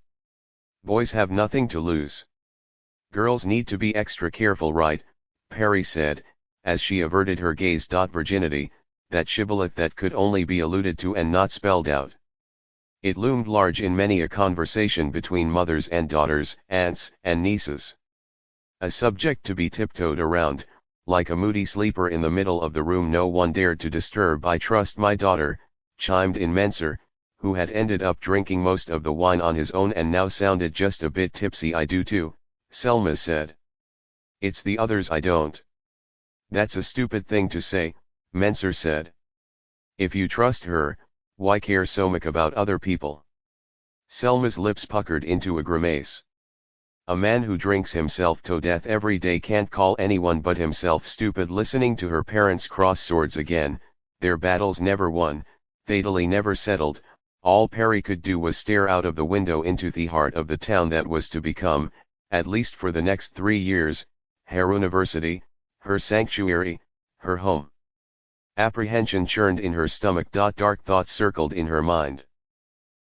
Boys have nothing to lose. Girls need to be extra careful, right?" Perry said, as she averted her gaze. "Virginity, that shibboleth that could only be alluded to and not spelled out. It loomed large in many a conversation between mothers and daughters, aunts and nieces. A subject to be tiptoed around, like a moody sleeper in the middle of the room no one dared to disturb. "I trust my daughter," chimed in Menser, who had ended up drinking most of the wine on his own and now sounded just a bit tipsy. "I do too," Selma said. "It's the others I don't." "That's a stupid thing to say," Menser said. "If you trust her, why care so much about other people?" Selma's lips puckered into a grimace. "A man who drinks himself to death every day can't call anyone but himself stupid." Listening to her parents cross swords again, their battles never won, fatally never settled, all Perry could do was stare out of the window into the heart of the town that was to become, at least for the next 3 years, her university, her sanctuary, her home. Apprehension churned in her stomach. Dark thoughts circled in her mind.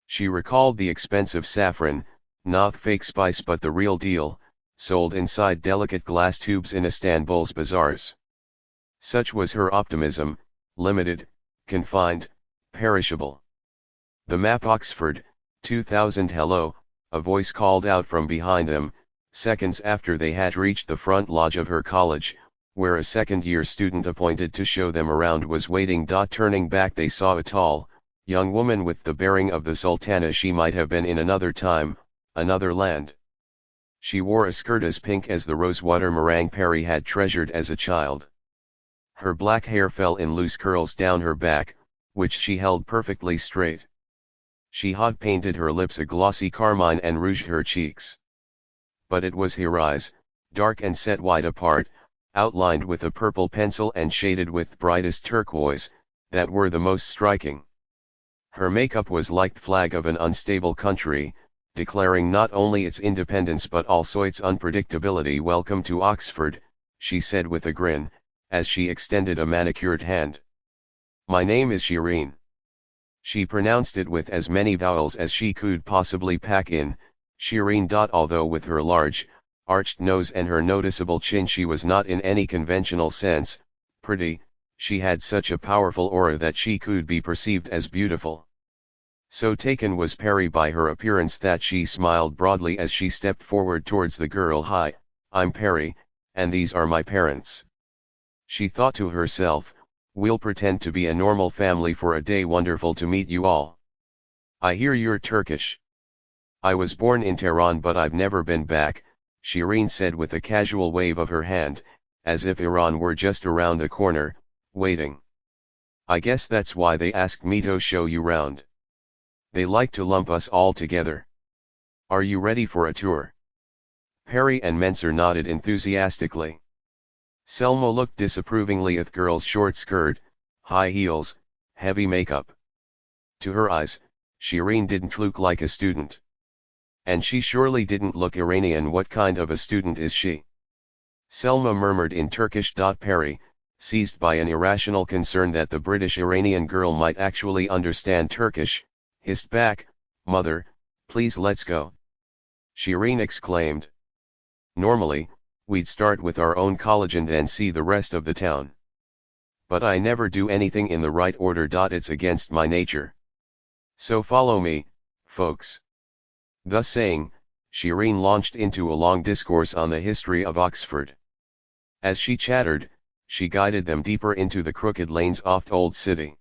She recalled the expensive saffron, not fake spice but the real deal, sold inside delicate glass tubes in Istanbul's bazaars. Such was her optimism, limited, confined, perishable. "The map Oxford, 2000 hello," a voice called out from behind them, seconds after they had reached the front lodge of her college, where a second-year student appointed to show them around was waiting. Turning back they saw a tall, young woman with the bearing of the sultana. She might have been in another time, another land. She wore a skirt as pink as the rosewater meringue Perry had treasured as a child. Her black hair fell in loose curls down her back, which she held perfectly straight. She had painted her lips a glossy carmine and rouged her cheeks. But it was her eyes, dark and set wide apart, outlined with a purple pencil and shaded with brightest turquoise, that were the most striking. Her makeup was like the flag of an unstable country, declaring not only its independence but also its unpredictability. "Welcome to Oxford," she said with a grin, as she extended a manicured hand. "My name is Shireen." She pronounced it with as many vowels as she could possibly pack in, Shireen. Although with her large, arched nose and her noticeable chin she was not in any conventional sense pretty, she had such a powerful aura that she could be perceived as beautiful. So taken was Perry by her appearance that she smiled broadly as she stepped forward towards the girl. "Hi, I'm Perry, and these are my parents." She thought to herself, "We'll pretend to be a normal family for a day. Wonderful to meet you all. I hear you're Turkish." "I was born in Tehran but I've never been back," Shireen said with a casual wave of her hand, as if Iran were just around the corner, waiting. "I guess that's why they asked me to show you round. They like to lump us all together. Are you ready for a tour?" Perry and Menser nodded enthusiastically. Selma looked disapprovingly at the girl's short skirt, high heels, heavy makeup. To her eyes, Shireen didn't look like a student. And she surely didn't look Iranian. "What kind of a student is she?" Selma murmured in Turkish. Perry, seized by an irrational concern that the British Iranian girl might actually understand Turkish, hissed back, "Mother, please let's go." Shireen exclaimed. "Normally, we'd start with our own college and then see the rest of the town. But I never do anything in the right order. It's against my nature. So follow me, folks." Thus saying, Shireen launched into a long discourse on the history of Oxford. As she chattered, she guided them deeper into the crooked lanes of the old city.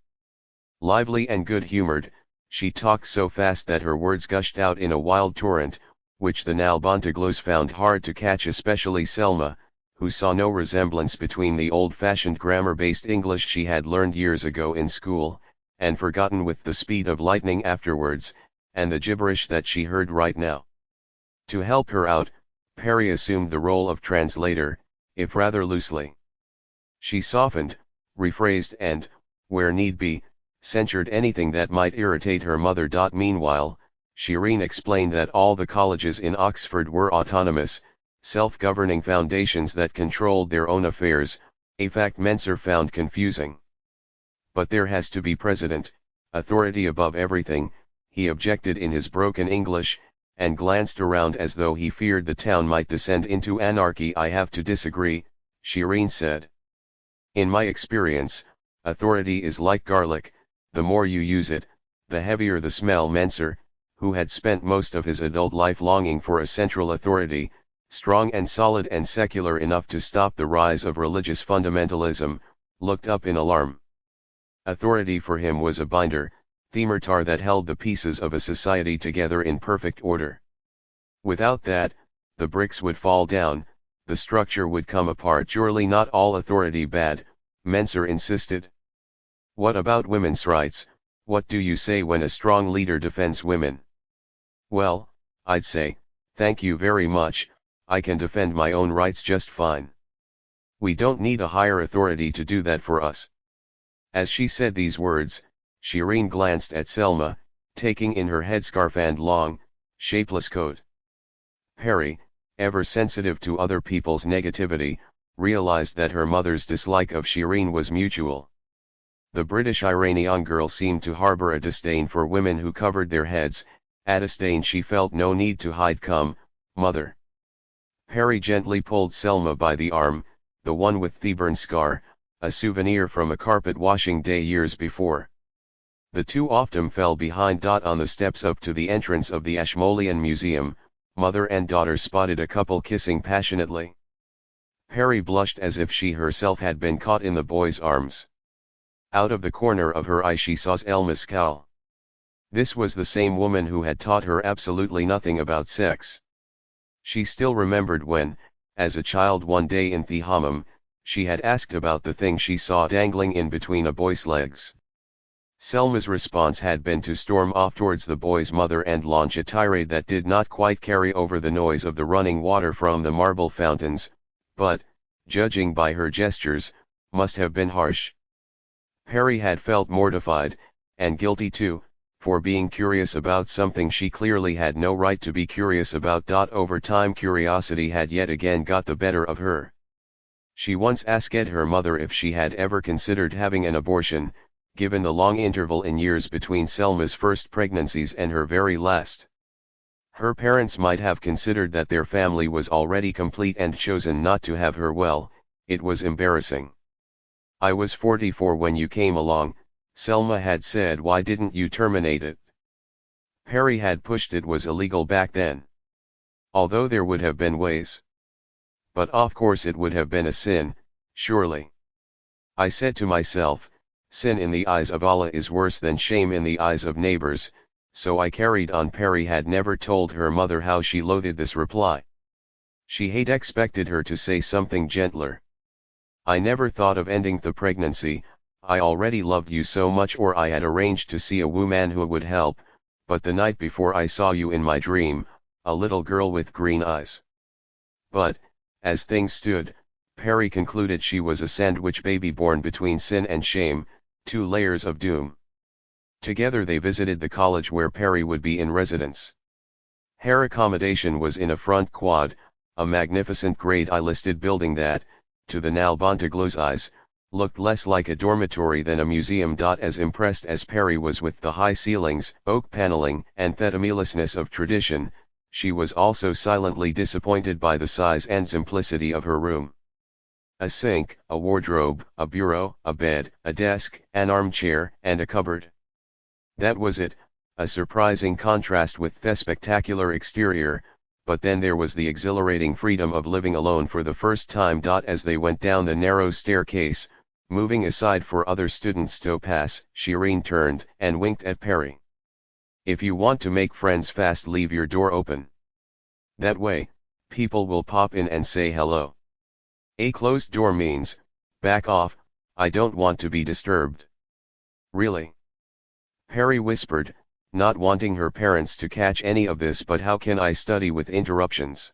Lively and good-humored, she talked so fast that her words gushed out in a wild torrent, which the Nalbandiglos found hard to catch, especially Selma, who saw no resemblance between the old-fashioned grammar-based English she had learned years ago in school, and forgotten with the speed of lightning afterwards, and the gibberish that she heard right now. To help her out, Perry assumed the role of translator, if rather loosely. She softened, rephrased and, where need be, censured anything that might irritate her mother. Meanwhile, Shireen explained that all the colleges in Oxford were autonomous, self-governing foundations that controlled their own affairs, a fact Menser found confusing. "But there has to be president, authority above everything," he objected in his broken English, and glanced around as though he feared the town might descend into anarchy. "I have to disagree," Shireen said. "In my experience, Authority is like garlic, the more you use it, the heavier the smell. Mensur, who had spent most of his adult life longing for a central authority, strong and solid and secular enough to stop the rise of religious fundamentalism, looked up in alarm. Authority for him was a binder, the mortar that held the pieces of a society together in perfect order. Without that, the bricks would fall down, the structure would come apart. Surely not all authority bad, Mensur insisted. What about women's rights? What do you say when a strong leader defends women? Well, I'd say, thank you very much, I can defend my own rights just fine. We don't need a higher authority to do that for us. As she said these words, Shireen glanced at Selma, taking in her headscarf and long, shapeless coat. Perry, ever sensitive to other people's negativity, realized that her mother's dislike of Shireen was mutual. The British Iranian girl seemed to harbor a disdain for women who covered their heads, a disdain she felt no need to hide. Come, mother. Perry gently pulled Selma by the arm, the one with the burn scar, a souvenir from a carpet washing day years before. The two often fell behind. On the steps up to the entrance of the Ashmolean Museum, mother and daughter spotted a couple kissing passionately. Perry blushed as if she herself had been caught in the boy's arms. Out of the corner of her eye she saw Selma's scowl. This was the same woman who had taught her absolutely nothing about sex. She still remembered when, as a child one day in the hammam, she had asked about the thing she saw dangling in between a boy's legs. Selma's response had been to storm off towards the boy's mother and launch a tirade that did not quite carry over the noise of the running water from the marble fountains, but, judging by her gestures, must have been harsh. Perry had felt mortified, and guilty too, for being curious about something she clearly had no right to be curious about. Over time curiosity had yet again got the better of her. She once asked her mother if she had ever considered having an abortion, given the long interval in years between Selma's first pregnancies and her very last. Her parents might have considered that their family was already complete and chosen not to have her. Well, it was embarrassing. I was 44 when you came along, Selma had said. Why didn't you terminate it? Perry had pushed it was illegal back then. Although there would have been ways. But of course it would have been a sin, surely. I said to myself, sin in the eyes of Allah is worse than shame in the eyes of neighbors, so I carried on. Perry had never told her mother how she loathed this reply. She had expected her to say something gentler. I never thought of ending the pregnancy, I already loved you so much. Or I had arranged to see a woman who would help, but the night before I saw you in my dream, a little girl with green eyes. But, as things stood, Perry concluded she was a sandwich baby born between sin and shame, 2 layers of doom. Together they visited the college where Perry would be in residence. Her accommodation was in a front quad, a magnificent Grade I listed building that, to the Nalbantaglow's eyes, looked less like a dormitory than a museum. As impressed as Perry was with the high ceilings, oak paneling, and the timelessness of tradition, she was also silently disappointed by the size and simplicity of her room. A sink, a wardrobe, a bureau, a bed, a desk, an armchair, and a cupboard. That was it, a surprising contrast with the spectacular exterior, but then there was the exhilarating freedom of living alone for the first time. As they went down the narrow staircase, moving aside for other students to pass, Shireen turned and winked at Perry. If you want to make friends fast, leave your door open. That way, people will pop in and say hello. A closed door means, back off, I don't want to be disturbed. Really? Perry whispered, not wanting her parents to catch any of this. But how can I study with interruptions?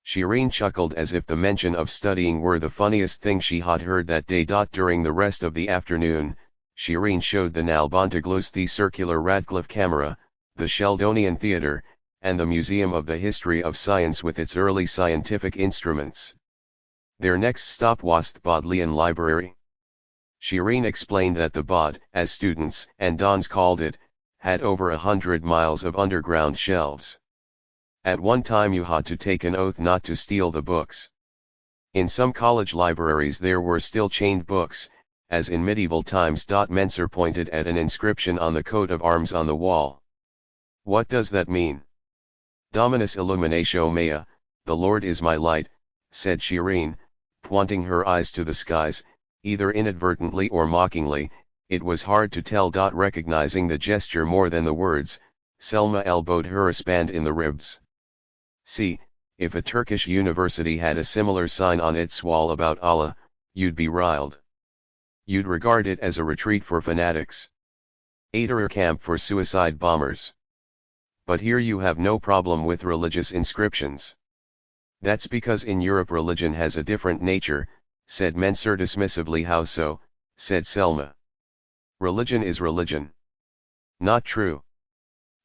Shireen chuckled as if the mention of studying were the funniest thing she had heard that day. During the rest of the afternoon, Shireen showed the Nalbantaglow's the circular Radcliffe camera, the Sheldonian Theatre, and the Museum of the History of Science with its early scientific instruments. Their next stop was the Bodleian Library. Shireen explained that the Bod, as students and dons called it, had over 100 miles of underground shelves. At one time you had to take an oath not to steal the books. In some college libraries there were still chained books, as in medieval times. Mensur pointed at an inscription on the coat of arms on the wall. What does that mean? Dominus illuminatio mea, the Lord is my light, said Shireen, pointing her eyes to the skies, either inadvertently or mockingly. It was hard to tell. Recognizing the gesture more than the words, Selma elbowed her a span in the ribs. See, if a Turkish university had a similar sign on its wall about Allah, you'd be riled. You'd regard it as a retreat for fanatics. A terror camp for suicide bombers. But here you have no problem with religious inscriptions. That's because in Europe religion has a different nature, said Mensur dismissively. How so? Said Selma. Religion is religion. Not true.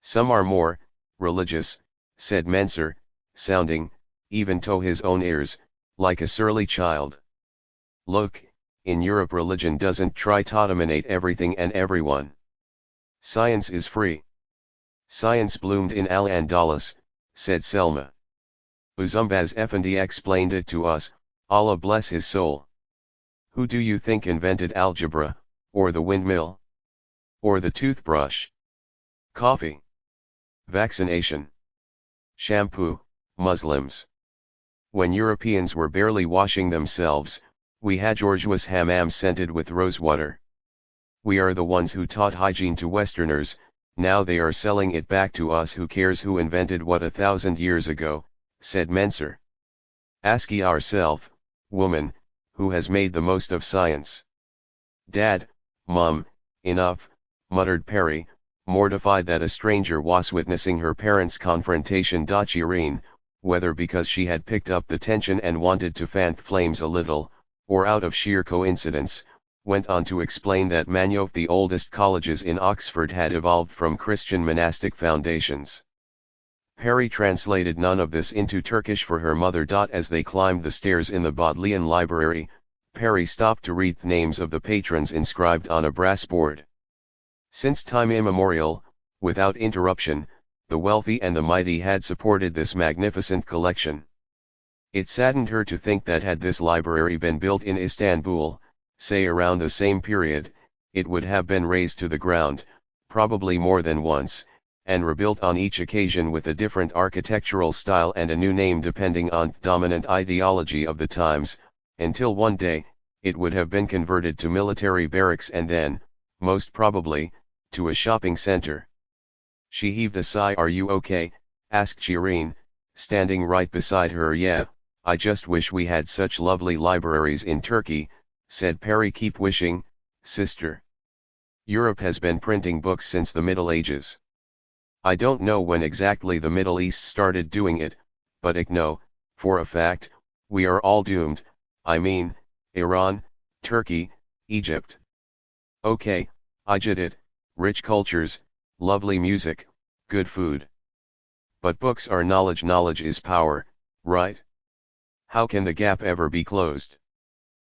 Some are more religious, said Mensur, sounding, even to his own ears, like a surly child. Look, in Europe religion doesn't try to dominate everything and everyone. Science is free. Science bloomed in Al-Andalus, said Selma. Uzumbaz Effendi explained it to us, Allah bless his soul. Who do you think invented algebra, or the windmill? Or the toothbrush? Coffee. Vaccination. Shampoo, Muslims. When Europeans were barely washing themselves, we had Georgia's hammam scented with rosewater. We are the ones who taught hygiene to Westerners, now they are selling it back to us. Who cares who invented what 1,000 years ago, said Mensur. Ask ye ourself, woman, who has made the most of science. Dad, Mum, enough, muttered Perry, mortified that a stranger was witnessing her parents' confrontation. Shireen, whether because she had picked up the tension and wanted to fan the flames a little, or out of sheer coincidence, went on to explain that many of the oldest colleges in Oxford had evolved from Christian monastic foundations. Perry translated none of this into Turkish for her mother. As they climbed the stairs in the Bodleian Library, Perry stopped to read the names of the patrons inscribed on a brass board. Since time immemorial, without interruption, the wealthy and the mighty had supported this magnificent collection. It saddened her to think that had this library been built in Istanbul, say around the same period, it would have been razed to the ground, probably more than once, and rebuilt on each occasion with a different architectural style and a new name depending on the dominant ideology of the times, until one day, it would have been converted to military barracks and then, most probably, to a shopping center. She heaved a sigh. Are you okay? Asked Shireen, standing right beside her. Yeah, I just wish we had such lovely libraries in Turkey, said Perry. Keep wishing, sister. Europe has been printing books since the Middle Ages. I don't know when exactly the Middle East started doing it, but I know, for a fact, we are all doomed. I mean, Iran, Turkey, Egypt. Okay, I get it, rich cultures, lovely music, good food. But books are knowledge. Knowledge is power, right? How can the gap ever be closed?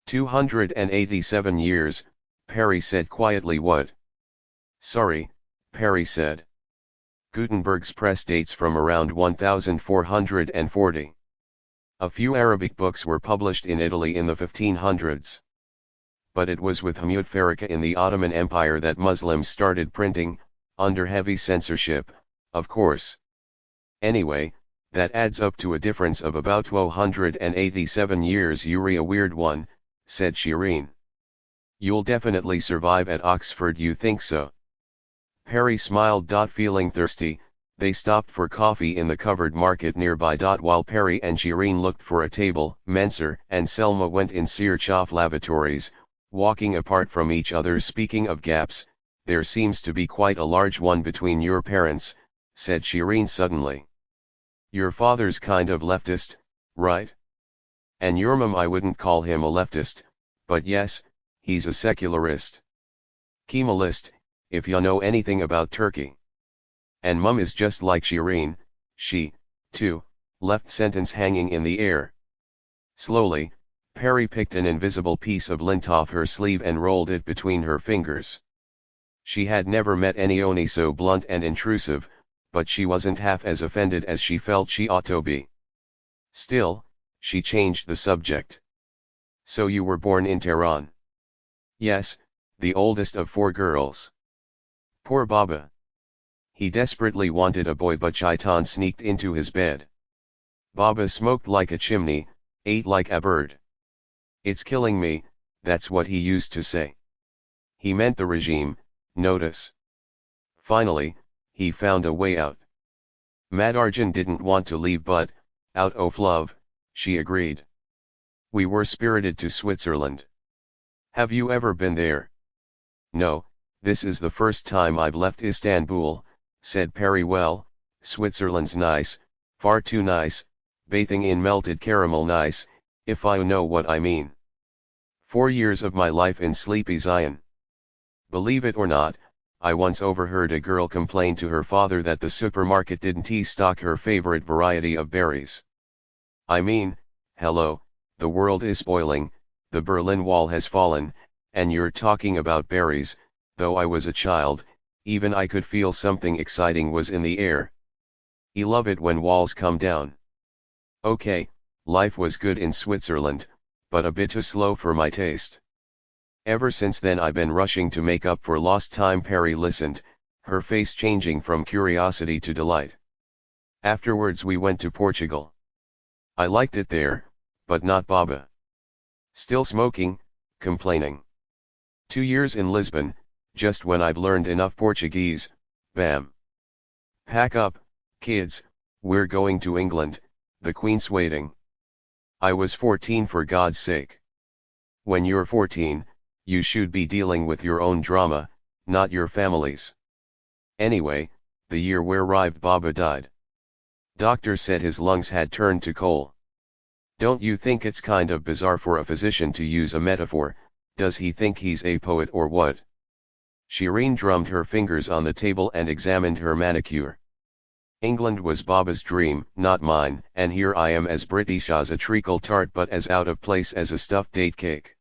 287 years, Perry said quietly. What? Sorry, Perry said. Gutenberg's press dates from around 1440. A few Arabic books were published in Italy in the 1500s. But it was with Hammud Faraka in the Ottoman Empire that Muslims started printing, under heavy censorship, of course. Anyway, that adds up to a difference of about 287 years. You're a weird one, said Shireen. You'll definitely survive at Oxford. You think so? Perry smiled. Feeling thirsty, they stopped for coffee in the covered market nearby. While Perry and Shireen looked for a table, Mensur and Selma went in search of lavatories, walking apart from each other. Speaking of gaps, there seems to be quite a large one between your parents, said Shireen suddenly. Your father's kind of leftist, right? And your mum, I wouldn't call him a leftist, but yes, he's a secularist. Kemalist, if you know anything about Turkey. And mum is just like Shireen, she, too, left sentence hanging in the air. Slowly, Perry picked an invisible piece of lint off her sleeve and rolled it between her fingers. She had never met anyone so blunt and intrusive, but she wasn't half as offended as she felt she ought to be. Still, she changed the subject. So you were born in Tehran? Yes, the oldest of 4 girls. Poor Baba. He desperately wanted a boy, but Shaitan sneaked into his bed. Baba smoked like a chimney, ate like a bird. It's killing me, that's what he used to say. He meant the regime, notice. Finally, he found a way out. Madarjan didn't want to leave, but, out of love, she agreed. We were spirited to Switzerland. Have you ever been there? No, this is the first time I've left Istanbul, said Perry. Well, Switzerland's nice, far too nice, bathing in melted caramel nice, if I know what I mean. 4 years of my life in sleepy Zion. Believe it or not, I once overheard a girl complain to her father that the supermarket didn't stock her favorite variety of berries. I mean, hello, the world is boiling, the Berlin Wall has fallen, and you're talking about berries. Though I was a child, even I could feel something exciting was in the air. I love it when walls come down. Okay, life was good in Switzerland, but a bit too slow for my taste. Ever since then I've been rushing to make up for lost time. Perry listened, her face changing from curiosity to delight. Afterwards we went to Portugal. I liked it there, but not Baba. Still smoking, complaining. 2 years in Lisbon, just when I've learned enough Portuguese, bam. Pack up, kids, we're going to England, the Queen's waiting. I was 14, for God's sake. When you're 14, you should be dealing with your own drama, not your family's. Anyway, the year where arrived Baba died. Doctor said his lungs had turned to coal. Don't you think it's kind of bizarre for a physician to use a metaphor? Does he think he's a poet or what? Shireen drummed her fingers on the table and examined her manicure. England was Baba's dream, not mine, and here I am as British as a treacle tart but as out of place as a stuffed date cake.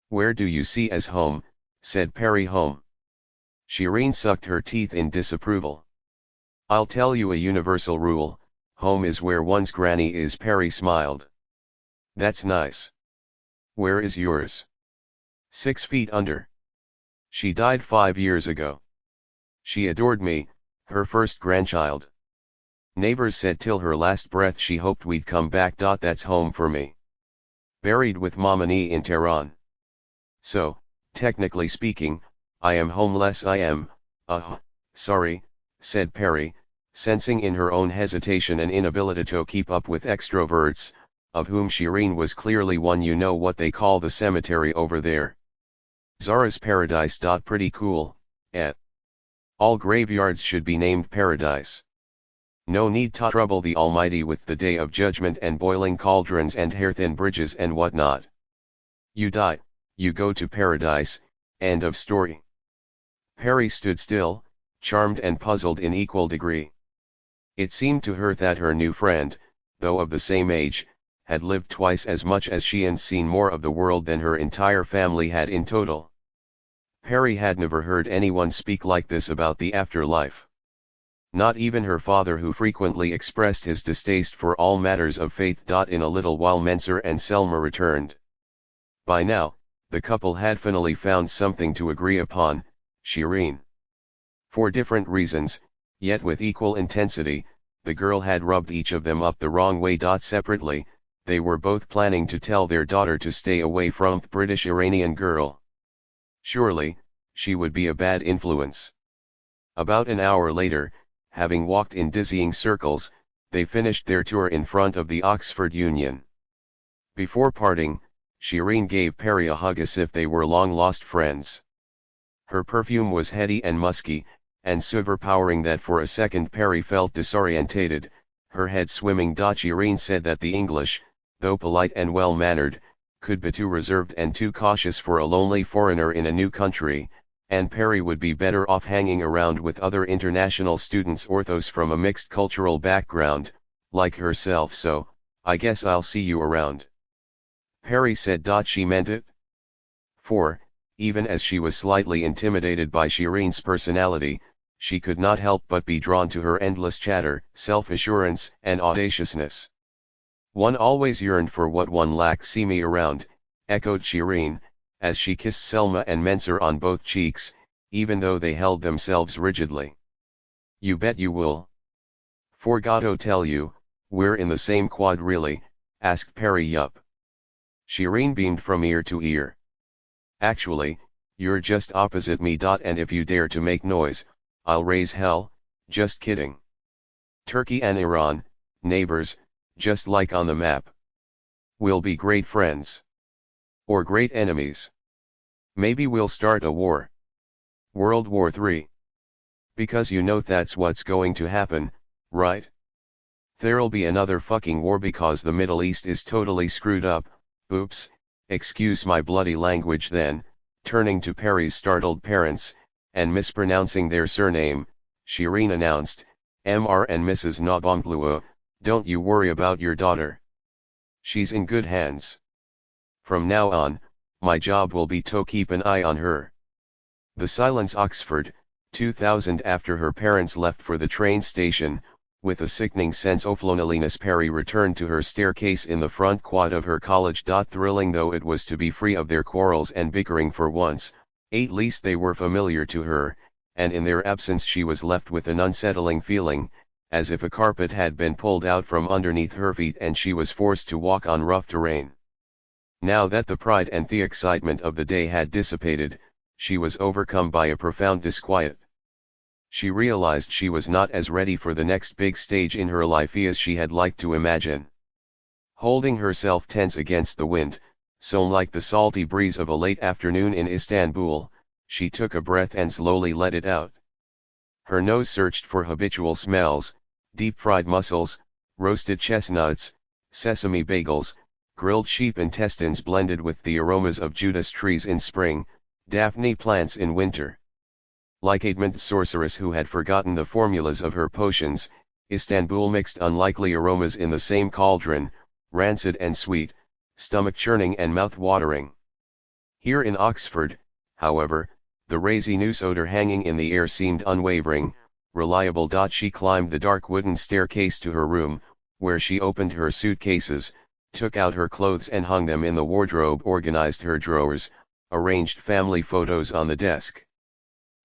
Where do you see as home? Said Perry. Home. Shireen sucked her teeth in disapproval. I'll tell you a universal rule, home is where one's granny is. Perry smiled. That's nice. Where is yours? 6 feet under. She died 5 years ago. She adored me, her first grandchild. Neighbors said till her last breath she hoped we'd come back. That's home for me. Buried with Momani in Tehran. So, technically speaking, I am homeless. I am, sorry, said Perry, sensing in her own hesitation an inability to keep up with extroverts, of whom Shireen was clearly one. You know what they call the cemetery over there? Zara's Paradise. Pretty cool, eh? All graveyards should be named Paradise. No need to trouble the Almighty with the day of judgment and boiling cauldrons and hair-thin bridges and whatnot. You die, you go to paradise, end of story. Perry stood still, charmed and puzzled in equal degree. It seemed to her that her new friend, though of the same age, had lived twice as much as she and seen more of the world than her entire family had in total. Perry had never heard anyone speak like this about the afterlife. Not even her father, who frequently expressed his distaste for all matters of faith. In a little while Mensur and Selma returned. By now, the couple had finally found something to agree upon, Shireen. For different reasons, yet with equal intensity, the girl had rubbed each of them up the wrong way. Separately, they were both planning to tell their daughter to stay away from the British Iranian girl. Surely, she would be a bad influence. About an hour later, having walked in dizzying circles, they finished their tour in front of the Oxford Union. Before parting, Shireen gave Perry a hug as if they were long-lost friends. Her perfume was heady and musky, and so overpowering that for a second Perry felt disorientated, her head swimming. Shireen said that the English, though polite and well-mannered, could be too reserved and too cautious for a lonely foreigner in a new country, and Perry would be better off hanging around with other international students or those from a mixed cultural background, like herself. So, I guess I'll see you around. Perry said. She meant it. For, even as she was slightly intimidated by Shireen's personality, she could not help but be drawn to her endless chatter, self-assurance, and audaciousness. One always yearned for what one lacked. See me around, echoed Shireen, as she kissed Selma and Mensur on both cheeks, even though they held themselves rigidly. "You bet you will. Forgot tell you, we're in the same quad really," asked Perry. "Yup." Shireen beamed from ear to ear. "Actually, you're just opposite me. And if you dare to make noise, I'll raise hell." "Just kidding. Turkey and Iran, neighbors, just like on the map. We'll be great friends. Or great enemies. Maybe we'll start a war. World War III. Because you know that's what's going to happen, right? There'll be another fucking war because the Middle East is totally screwed up." "Oops, excuse my bloody language then," turning to Perry's startled parents, and mispronouncing their surname, Shireen announced, "Mr. and Mrs. Nabomblua, don't you worry about your daughter. She's in good hands. From now on, my job will be to keep an eye on her." The Silence Oxford, 2000. After her parents left for the train station, with a sickening sense of loneliness Perry returned to her staircase in the front quad of her college. Thrilling though it was to be free of their quarrels and bickering for once, at least they were familiar to her, and in their absence she was left with an unsettling feeling, as if a carpet had been pulled out from underneath her feet and she was forced to walk on rough terrain. Now that the pride and the excitement of the day had dissipated, she was overcome by a profound disquiet. She realized she was not as ready for the next big stage in her life as she had liked to imagine. Holding herself tense against the wind, so like the salty breeze of a late afternoon in Istanbul, she took a breath and slowly let it out. Her nose searched for habitual smells: deep-fried mussels, roasted chestnuts, sesame bagels, grilled sheep intestines blended with the aromas of Judas trees in spring, Daphne plants in winter. Like a mint sorceress who had forgotten the formulas of her potions, Istanbul mixed unlikely aromas in the same cauldron, rancid and sweet, stomach-churning and mouth-watering. Here in Oxford, however, the resinous odor hanging in the air seemed unwavering, reliable. She climbed the dark wooden staircase to her room, where she opened her suitcases, took out her clothes and hung them in the wardrobe, organized her drawers, arranged family photos on the desk.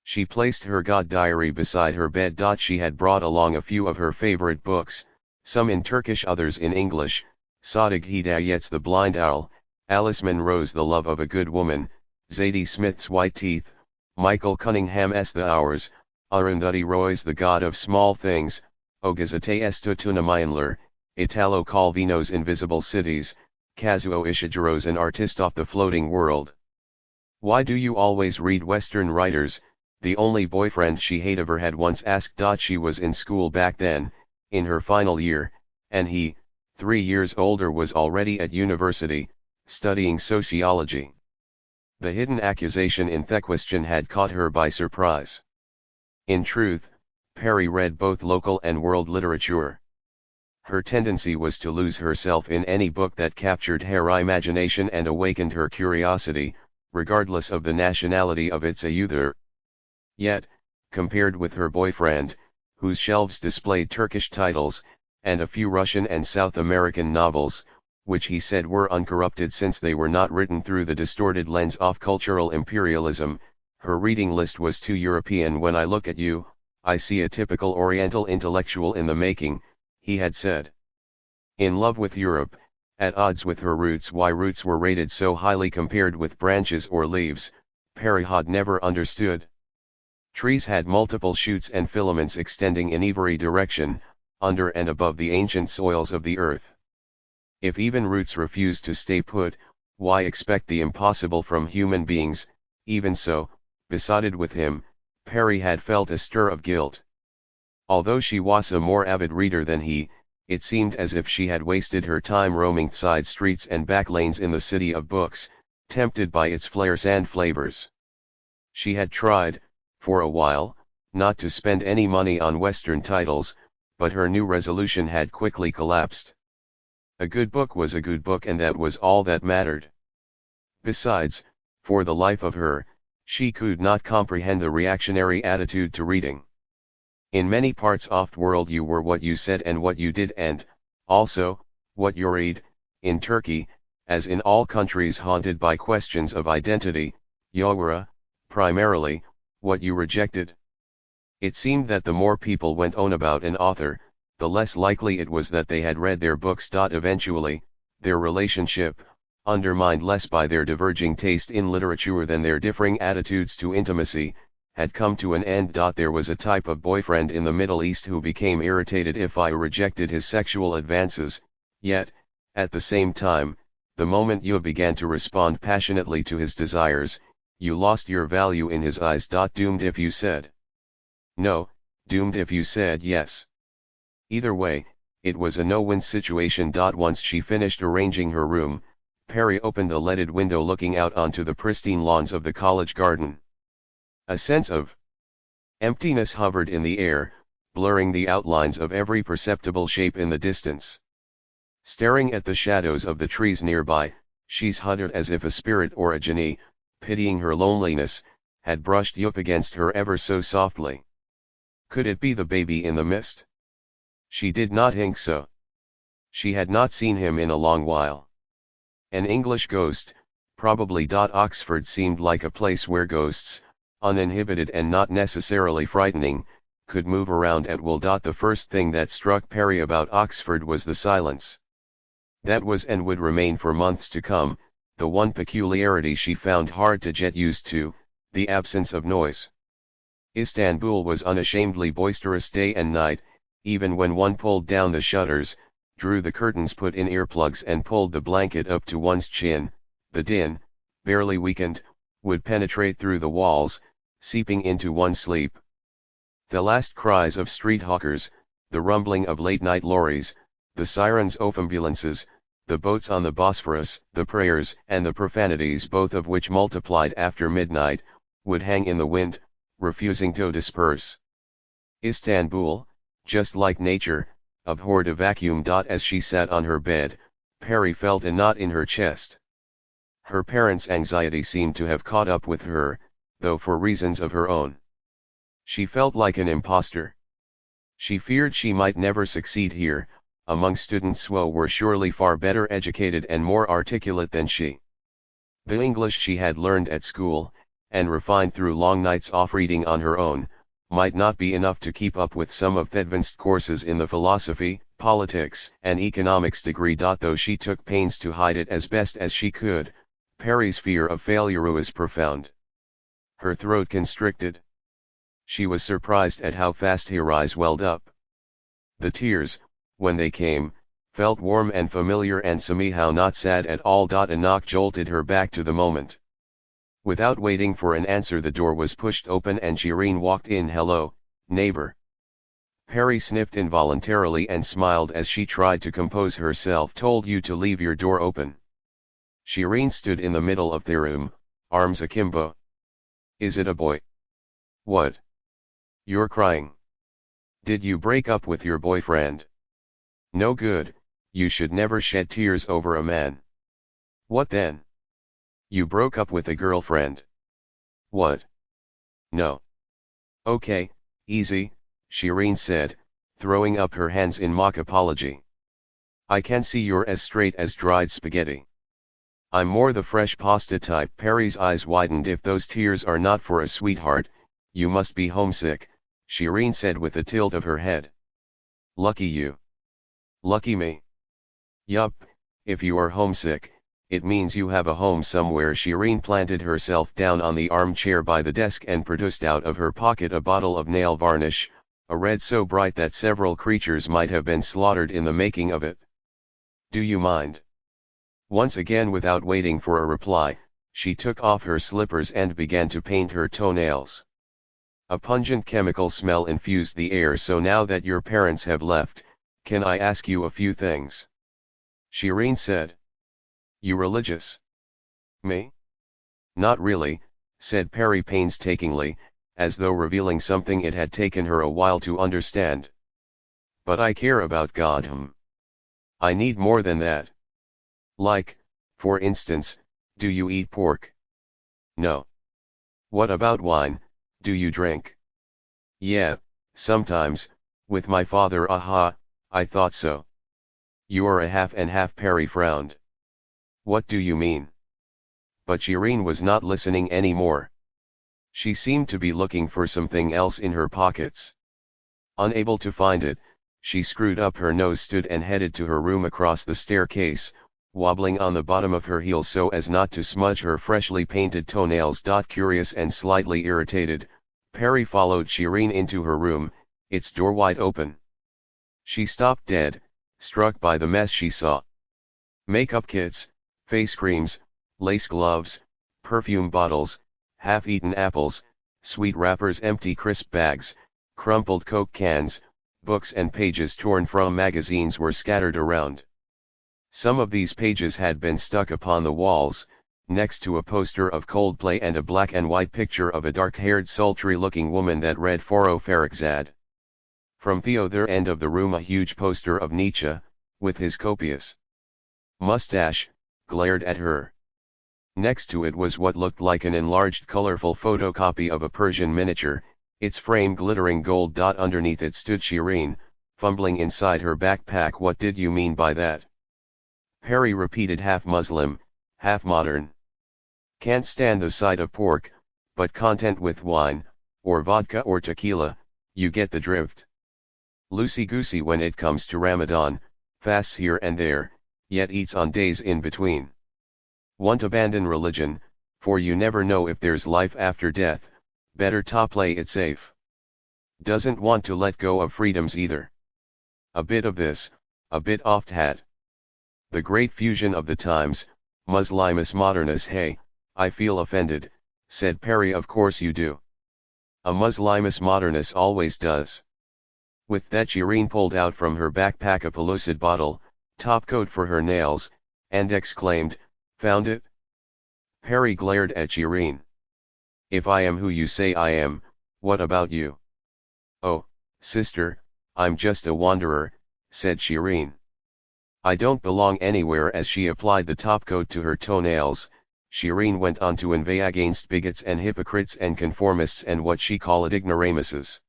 She placed her god diary beside her bed. She had brought along a few of her favorite books, some in Turkish, others in English: Sadig Hidayet's The Blind Owl, Alice Munro's The Love of a Good Woman, Zadie Smith's White Teeth, Michael Cunningham's The Hours, Arundhati Roy's The God of Small Things, Ogazate Estutuna Myanmar, Italo Calvino's Invisible Cities, Kazuo Ishijiro's An Artist Off the Floating World. "Why do you always read Western writers?" the only boyfriend she had ever had once asked. She was in school back then, in her final year, and he, 3 years older, was already at university, studying sociology. The hidden accusation in the question had caught her by surprise. In truth, Perry read both local and world literature. Her tendency was to lose herself in any book that captured her imagination and awakened her curiosity, regardless of the nationality of its author. Yet, compared with her boyfriend, whose shelves displayed Turkish titles, and a few Russian and South American novels, which he said were uncorrupted since they were not written through the distorted lens of cultural imperialism, her reading list was too European. "When I look at you, I see a typical Oriental intellectual in the making," he had said. In love with Europe, at odds with her roots. Why roots were rated so highly compared with branches or leaves, Perry had never understood. Trees had multiple shoots and filaments extending in every direction, under and above the ancient soils of the earth. If even roots refused to stay put, why expect the impossible from human beings? Even so, besotted with him, Perry had felt a stir of guilt. Although she was a more avid reader than he, it seemed as if she had wasted her time roaming side streets and back lanes in the city of books, tempted by its flares and flavors. She had tried, for a while, not to spend any money on Western titles, but her new resolution had quickly collapsed. A good book was a good book, and that was all that mattered. Besides, for the life of her, she could not comprehend the reactionary attitude to reading. In many parts of the world you were what you said and what you did, and, also, what you read. In Turkey, as in all countries haunted by questions of identity, Yawara, primarily, what you rejected. It seemed that the more people went on about an author, the less likely it was that they had read their books. Eventually, their relationship, undermined less by their diverging taste in literature than their differing attitudes to intimacy, had come to an end. There was a type of boyfriend in the Middle East who became irritated if I rejected his sexual advances, yet, at the same time, the moment you began to respond passionately to his desires, you lost your value in his eyes. Doomed if you said no, doomed if you said yes. Either way, it was a no-win situation. Once she finished arranging her room, Perry opened the leaded window looking out onto the pristine lawns of the college garden. A sense of emptiness hovered in the air, blurring the outlines of every perceptible shape in the distance. Staring at the shadows of the trees nearby, she shuddered as if a spirit or a genie, pitying her loneliness, had brushed up against her ever so softly. Could it be the baby in the mist? She did not think so. She had not seen him in a long while. An English ghost, probably. Oxford seemed like a place where ghosts, uninhibited and not necessarily frightening, could move around at will. The first thing that struck Perry about Oxford was the silence. That was and would remain for months to come, the one peculiarity she found hard to get used to, the absence of noise. Istanbul was unashamedly boisterous day and night, even when one pulled down the shutters, drew the curtains, put in earplugs and pulled the blanket up to one's chin. The din, barely weakened, would penetrate through the walls, seeping into one's sleep. The last cries of street hawkers, the rumbling of late-night lorries, the sirens of ambulances, the boats on the Bosphorus, the prayers and the profanities, both of which multiplied after midnight, would hang in the wind, refusing to disperse. Istanbul, just like nature, abhorred a vacuum. As she sat on her bed, Perry felt a knot in her chest. Her parents' anxiety seemed to have caught up with her, though for reasons of her own. She felt like an imposter. She feared she might never succeed here, among students who were surely far better educated and more articulate than she. The English she had learned at school, and refined through long nights off reading on her own, might not be enough to keep up with some of the advanced courses in the philosophy, politics, and economics degree. Though she took pains to hide it as best as she could, Perry's fear of failure was profound. Her throat constricted. She was surprised at how fast her eyes welled up. The tears, when they came, felt warm and familiar and somehow not sad at all. A knock jolted her back to the moment. Without waiting for an answer, the door was pushed open and Shireen walked in. "Hello, neighbor." Perry sniffed involuntarily and smiled as she tried to compose herself. "Told you to leave your door open." Shireen stood in the middle of the room, arms akimbo. "Is it a boy?" "What? You're crying. Did you break up with your boyfriend?" "No good, you should never shed tears over a man." "What then?" "You broke up with a girlfriend." "What?" "No." "Okay, easy," Shireen said, throwing up her hands in mock apology. "I can see you're as straight as dried spaghetti." "I'm more the fresh pasta type." Perry's eyes widened. "If those tears are not for a sweetheart, you must be homesick," Shireen said with a tilt of her head. "Lucky you." "Lucky me?" "Yup, if you are homesick, it means you have a home somewhere." Shireen planted herself down on the armchair by the desk and produced out of her pocket a bottle of nail varnish, a red so bright that several creatures might have been slaughtered in the making of it. "Do you mind?" Once again, without waiting for a reply, she took off her slippers and began to paint her toenails. A pungent chemical smell infused the air. "So now that your parents have left, can I ask you a few things?" Shireen said. "You religious?" "Me? Not really," said Perry painstakingly, as though revealing something it had taken her a while to understand. "But I care about God. I need more than that." "Like, for instance, do you eat pork?" "No." "What about wine, do you drink?" "Yeah, sometimes, with my father." "Aha, I thought so. You're a half and half." Perry frowned. What do you mean? But Shireen was not listening anymore. She seemed to be looking for something else in her pockets. Unable to find it, she screwed up her nose, stood and headed to her room across the staircase, wobbling on the bottom of her heels so as not to smudge her freshly painted toenails. Curious and slightly irritated, Perry followed Shireen into her room, its door wide open. She stopped dead, struck by the mess she saw. Makeup kits, face creams, lace gloves, perfume bottles, half-eaten apples, sweet wrappers, empty crisp bags, crumpled Coke cans, books and pages torn from magazines were scattered around. Some of these pages had been stuck upon the walls, next to a poster of Coldplay and a black and white picture of a dark-haired sultry-looking woman that read Foro Farrokhzad. From the other end of the room a huge poster of Nietzsche, with his copious mustache, glared at her. Next to it was what looked like an enlarged colorful photocopy of a Persian miniature, its frame glittering gold. Underneath it stood Shireen, fumbling inside her backpack. What did you mean by that? Perry repeated, half Muslim, half modern. Can't stand the sight of pork, but content with wine, or vodka or tequila, you get the drift. Loosey-goosey when it comes to Ramadan, fasts here and there, yet eats on days in between. Won't abandon religion, for you never know if there's life after death, better play it safe. Doesn't want to let go of freedoms either. A bit of this, a bit oft had. The great fusion of the times, Muslimus modernus. Hey, I feel offended, said Perry. Of course you do. A Muslimus modernus always does. With that Shireen pulled out from her backpack a pellucid bottle, top coat for her nails, and exclaimed, found it? Perry glared at Shireen. If I am who you say I am, what about you? Oh, sister, I'm just a wanderer, said Shireen. I don't belong anywhere. As she applied the top coat to her toenails, Shireen went on to inveigh against bigots and hypocrites and conformists and what she called ignoramuses.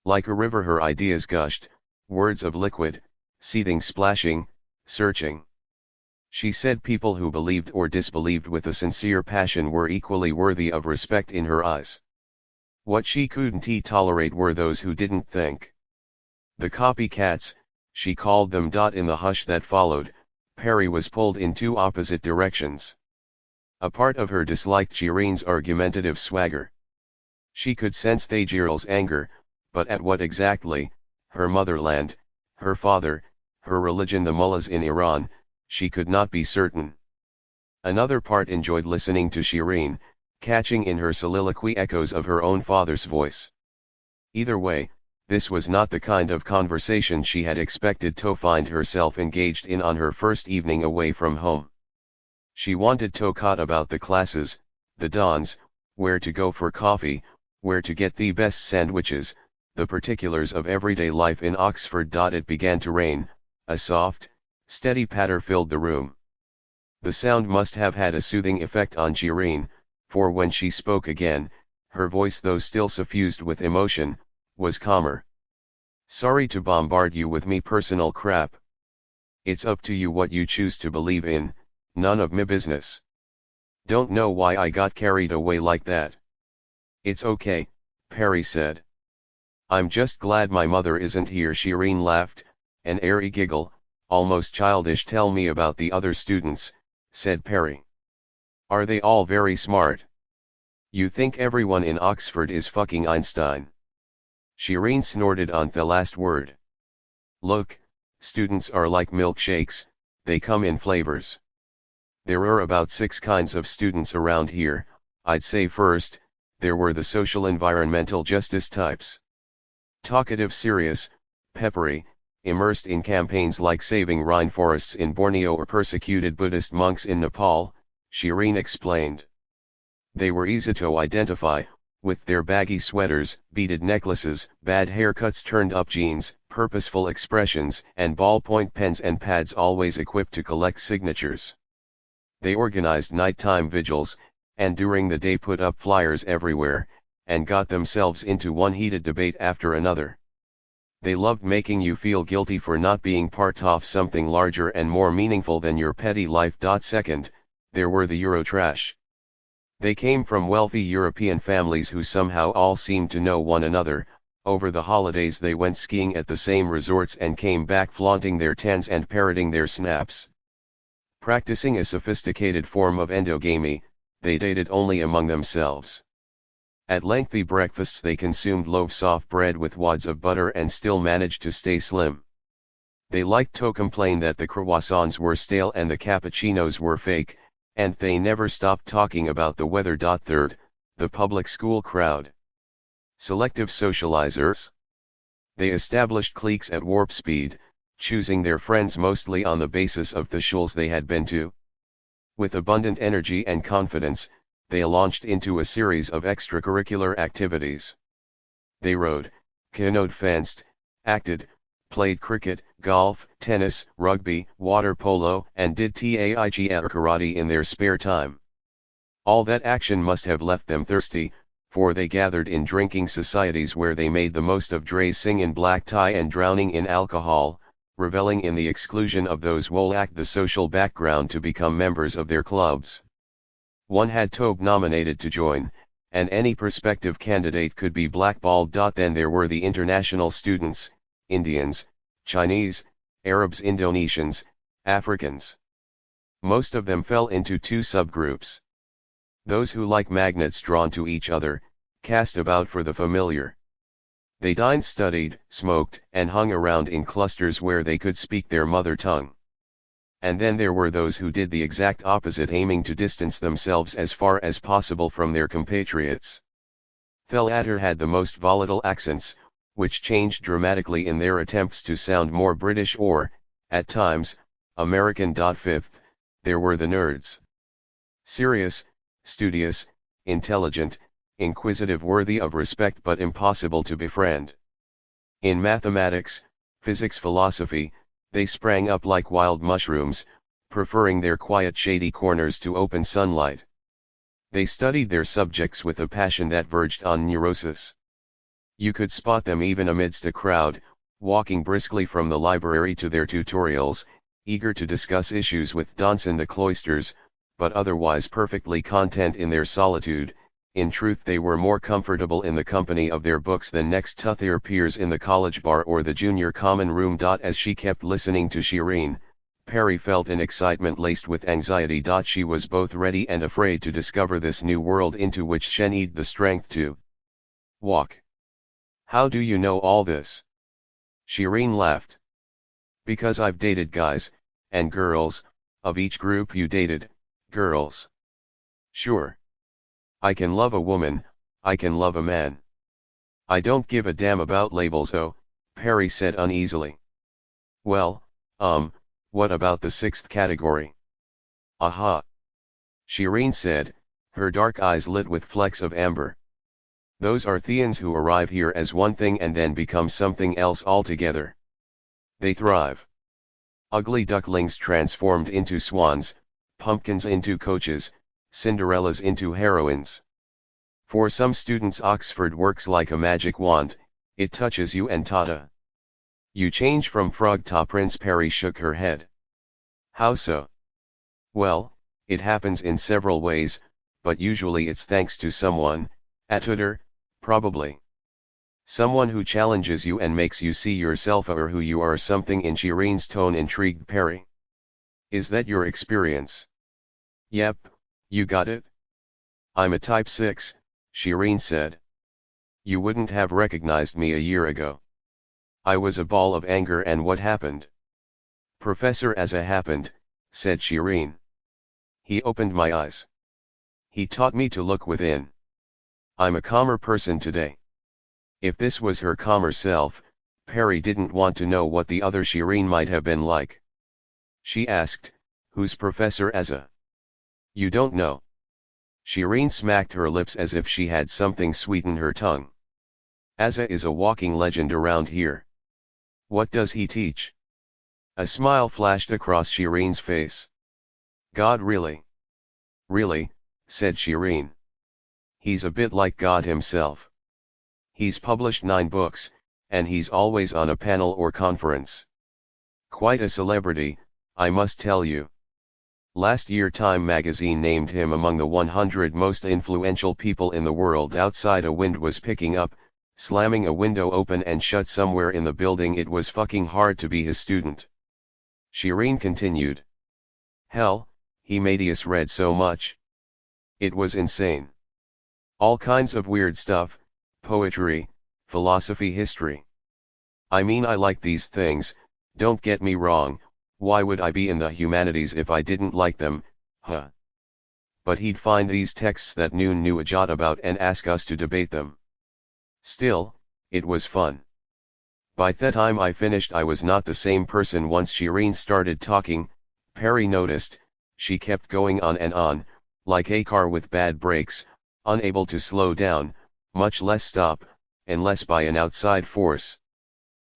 Like a river her ideas gushed, words of liquid, seething, splashing, searching. She said people who believed or disbelieved with a sincere passion were equally worthy of respect in her eyes. What she couldn't tolerate were those who didn't think. The copycats, she called them. In the hush that followed, Perry was pulled in two opposite directions. A part of her disliked Shireen's argumentative swagger. She could sense Thagiral's anger, but at what exactly? Her motherland, her father, her religion, the mullahs in Iran, she could not be certain. Another part enjoyed listening to Shireen, catching in her soliloquy echoes of her own father's voice. Either way, this was not the kind of conversation she had expected to find herself engaged in on her first evening away from home. She wanted to talk about the classes, the dons, where to go for coffee, where to get the best sandwiches, the particulars of everyday life in Oxford. It began to rain, a soft, steady patter filled the room. The sound must have had a soothing effect on Shireen, for when she spoke again, her voice, though still suffused with emotion, was calmer. Sorry to bombard you with me personal crap. It's up to you what you choose to believe in, none of me business. Don't know why I got carried away like that. It's okay, Perry said. I'm just glad my mother isn't here. Shireen laughed, an airy giggle, almost childish. Tell me about the other students, said Perry. Are they all very smart? You think everyone in Oxford is fucking Einstein? Shireen snorted on the last word. Look, students are like milkshakes, they come in flavors. There are about 6 kinds of students around here. I'd say first, there were the social environmental justice types. Talkative, serious, peppery, immersed in campaigns like saving rainforests in Borneo or persecuted Buddhist monks in Nepal, Shireen explained. They were easy to identify, with their baggy sweaters, beaded necklaces, bad haircuts, turned-up jeans, purposeful expressions, and ballpoint pens and pads always equipped to collect signatures. They organized nighttime vigils, and during the day put up flyers everywhere, and got themselves into one heated debate after another. They loved making you feel guilty for not being part of something larger and more meaningful than your petty life. Second, there were the Eurotrash. They came from wealthy European families who somehow all seemed to know one another. Over the holidays they went skiing at the same resorts and came back flaunting their tans and parroting their snaps. Practicing a sophisticated form of endogamy, they dated only among themselves. At lengthy breakfasts they consumed loaves of bread with wads of butter and still managed to stay slim. They liked to complain that the croissants were stale and the cappuccinos were fake, and they never stopped talking about the weather. Third, the public school crowd. Selective socializers. They established cliques at warp speed, choosing their friends mostly on the basis of the schools they had been to. With abundant energy and confidence, they launched into a series of extracurricular activities. They rode, canoed, fenced, acted, played cricket, golf, tennis, rugby, water polo, and did taiji or karate in their spare time. All that action must have left them thirsty, for they gathered in drinking societies where they made the most of dressing in black tie and drowning in alcohol, reveling in the exclusion of those who lacked the social background to become members of their clubs. One had to be nominated to join, and any prospective candidate could be blackballed. Then there were the international students, Indians, Chinese, Arabs, Indonesians, Africans. Most of them fell into two subgroups. Those who, like magnets drawn to each other, cast about for the familiar. They dined, studied, smoked, and hung around in clusters where they could speak their mother tongue. And then there were those who did the exact opposite, aiming to distance themselves as far as possible from their compatriots. The latter had the most volatile accents, which changed dramatically in their attempts to sound more British or, at times, American. Fifth, there were the nerds. Serious, studious, intelligent, inquisitive, worthy of respect but impossible to befriend. In mathematics, physics, philosophy, they sprang up like wild mushrooms, preferring their quiet, shady corners to open sunlight. They studied their subjects with a passion that verged on neurosis. You could spot them even amidst a crowd, walking briskly from the library to their tutorials, eager to discuss issues with dons in the cloisters, but otherwise perfectly content in their solitude. In truth, they were more comfortable in the company of their books than next to their peers in the college bar or the junior common room. As she kept listening to Shireen, Perry felt an excitement laced with anxiety. She was both ready and afraid to discover this new world into which she needed the strength to walk. "How do you know all this?" Shireen laughed. "Because I've dated guys, and girls, of each group you dated, girls. Sure. I can love a woman, I can love a man. I don't give a damn about labels." "Oh," Perry said uneasily. "Well, what about the sixth category?" "Aha!" Shireen said, her dark eyes lit with flecks of amber. "Those are Theans who arrive here as one thing and then become something else altogether. They thrive. Ugly ducklings transformed into swans, pumpkins into coaches, Cinderellas into heroines. For some students Oxford works like a magic wand, it touches you and tada. You change from frog to prince." Perry shook her head. "How so?" "Well, it happens in several ways, but usually it's thanks to someone, a tutor, probably. Someone who challenges you and makes you see yourself or who you are." Something in Shireen's tone intrigued Perry. "Is that your experience?" "Yep, you got it?" "I'm a type 6, Shireen said. "You wouldn't have recognized me a year ago. I was a ball of anger." "And what happened?" "Professor Azza happened," said Shireen. "He opened my eyes. He taught me to look within. I'm a calmer person today." If this was her calmer self, Perry didn't want to know what the other Shireen might have been like. She asked, "Who's Professor Azza?" "You don't know?" Shireen smacked her lips as if she had something sweeten her tongue. "Azza is a walking legend around here." "What does he teach?" A smile flashed across Shireen's face. "God, really?" "Really," said Shireen. "He's a bit like God himself. He's published 9 books, and he's always on a panel or conference. Quite a celebrity, I must tell you. Last year Time magazine named him among the 100 most influential people in the world. Outside a wind was picking up, slamming a window open and shut somewhere in the building. It was fucking hard to be his student. Shireen continued. Hell, he made us read so much. It was insane. All kinds of weird stuff, poetry, philosophy, history. I mean, I like these things, don't get me wrong, why would I be in the humanities if I didn't like them, huh? But he'd find these texts that knew a jot about and ask us to debate them. Still, it was fun. By the time I finished I was not the same person. Once Shireen started talking, Perry noticed, she kept going on and on, like a car with bad brakes, unable to slow down, much less stop, unless by an outside force.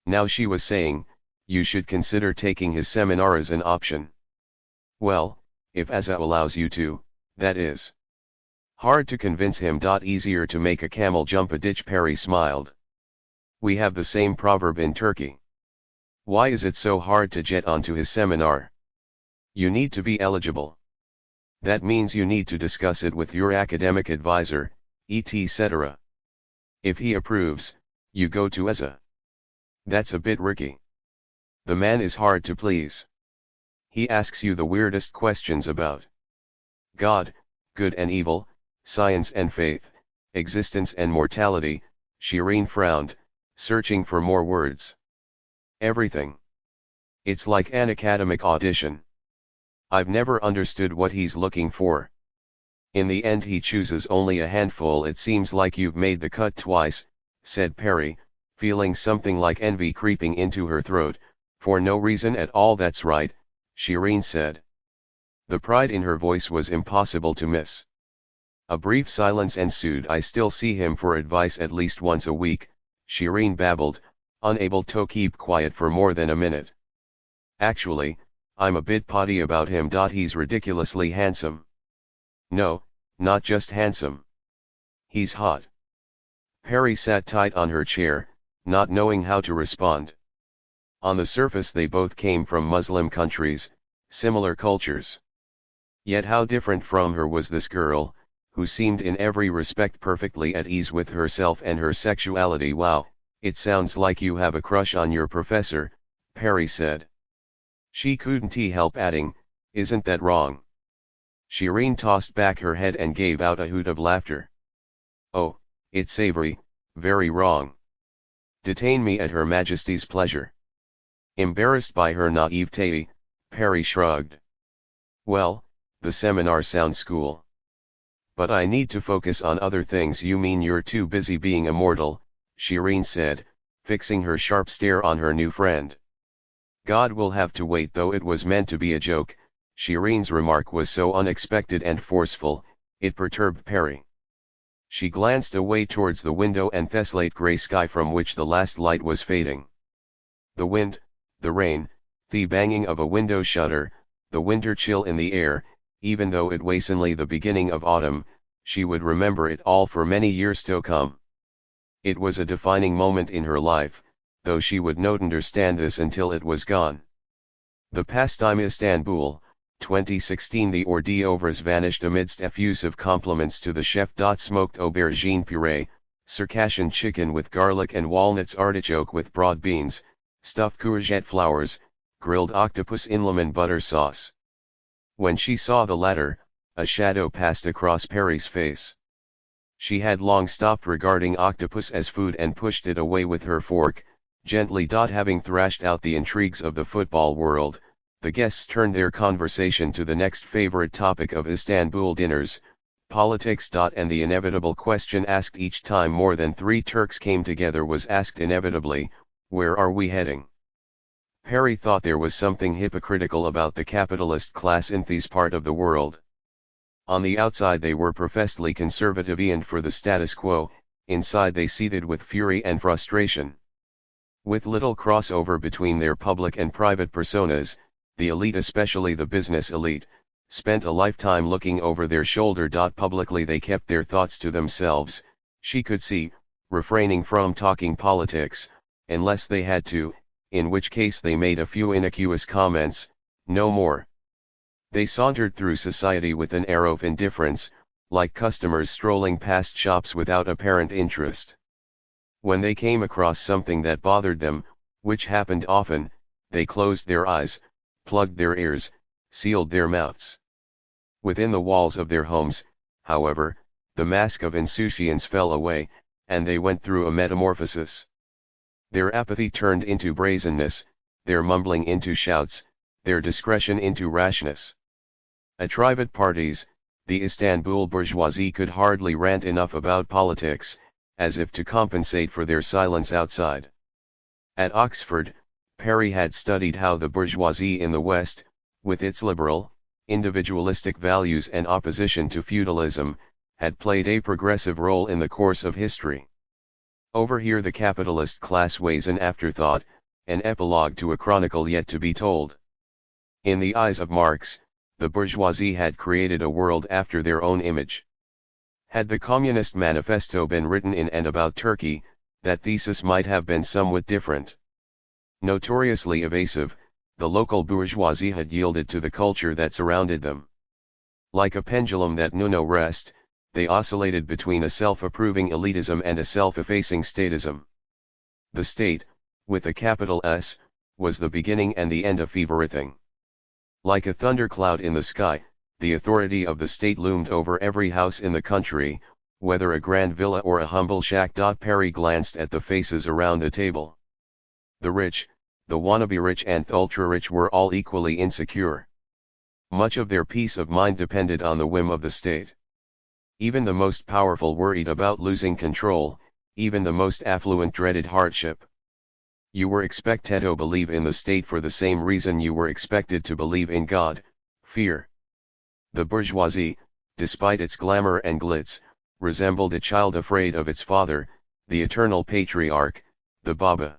Now she was saying, you should consider taking his seminar as an option. Well, if Asa allows you to, that is. Hard to convince him. Easier to make a camel jump a ditch. Perry smiled. We have the same proverb in Turkey. Why is it so hard to get onto his seminar? You need to be eligible. That means you need to discuss it with your academic advisor, etc. If he approves, you go to Asa. That's a bit risky. The man is hard to please. He asks you the weirdest questions about God, good and evil, science and faith, existence and mortality. Shireen frowned, searching for more words. Everything. It's like an academic audition. I've never understood what he's looking for. In the end he chooses only a handful. It seems like you've made the cut twice, said Perry, feeling something like envy creeping into her throat. For no reason at all. That's right, Shireen said. The pride in her voice was impossible to miss. A brief silence ensued. I still see him for advice at least once a week, Shireen babbled, unable to keep quiet for more than a minute. Actually, I'm a bit potty about him. He's ridiculously handsome. No, not just handsome. He's hot. Perry sat tight on her chair, not knowing how to respond. On the surface they both came from Muslim countries, similar cultures. Yet how different from her was this girl, who seemed in every respect perfectly at ease with herself and her sexuality. Wow, it sounds like you have a crush on your professor, Perry said. She couldn't help adding, isn't that wrong? Shireen tossed back her head and gave out a hoot of laughter. Oh, it's savory, very wrong. Detain me at Her Majesty's pleasure. Embarrassed by her naivete, Perry shrugged. Well, the seminar sounds cool. But I need to focus on other things. You mean you're too busy being immortal, Shireen said, fixing her sharp stare on her new friend. God will have to wait. Though it was meant to be a joke, Shireen's remark was so unexpected and forceful, it perturbed Perry. She glanced away towards the window and the slate gray sky from which the last light was fading. The wind, the rain, the banging of a window shutter, the winter chill in the air, even though it was only the beginning of autumn, she would remember it all for many years to come. It was a defining moment in her life, though she would not understand this until it was gone. The pastime Istanbul, 2016. The hors d'oeuvres vanished amidst effusive compliments to the chef. Smoked aubergine puree, Circassian chicken with garlic and walnuts, artichoke with broad beans, stuffed courgette flowers, grilled octopus in lemon butter sauce. When she saw the latter, a shadow passed across Perry's face. She had long stopped regarding octopus as food and pushed it away with her fork, gently. Having thrashed out the intrigues of the football world, the guests turned their conversation to the next favorite topic of Istanbul dinners, politics. And the inevitable question asked each time more than 3 Turks came together was asked inevitably, where are we heading? Perry thought there was something hypocritical about the capitalist class in this part of the world. On the outside they were professedly conservative and for the status quo, inside they seethed with fury and frustration. With little crossover between their public and private personas, the elite, especially the business elite, spent a lifetime looking over their shoulder. Publicly they kept their thoughts to themselves, she could see, refraining from talking politics, unless they had to, in which case they made a few innocuous comments, no more. They sauntered through society with an air of indifference, like customers strolling past shops without apparent interest. When they came across something that bothered them, which happened often, they closed their eyes, plugged their ears, sealed their mouths. Within the walls of their homes, however, the mask of insouciance fell away, and they went through a metamorphosis. Their apathy turned into brazenness, their mumbling into shouts, their discretion into rashness. At private parties, the Istanbul bourgeoisie could hardly rant enough about politics, as if to compensate for their silence outside. At Oxford, Perry had studied how the bourgeoisie in the West, with its liberal, individualistic values and opposition to feudalism, had played a progressive role in the course of history. Over here the capitalist class weighs an afterthought, an epilogue to a chronicle yet to be told. In the eyes of Marx, the bourgeoisie had created a world after their own image. Had the Communist Manifesto been written in and about Turkey, that thesis might have been somewhat different. Notoriously evasive, the local bourgeoisie had yielded to the culture that surrounded them. Like a pendulum that knew no rest, they oscillated between a self-approving elitism and a self-effacing statism. The state, with a capital S, was the beginning and the end of everything. Like a thundercloud in the sky, the authority of the state loomed over every house in the country, whether a grand villa or a humble shack. Perry glanced at the faces around the table. The rich, the wannabe rich and the ultra-rich were all equally insecure. Much of their peace of mind depended on the whim of the state. Even the most powerful worried about losing control, even the most affluent dreaded hardship. You were expected to believe in the state for the same reason you were expected to believe in God, fear. The bourgeoisie, despite its glamour and glitz, resembled a child afraid of its father, the eternal patriarch, the Baba.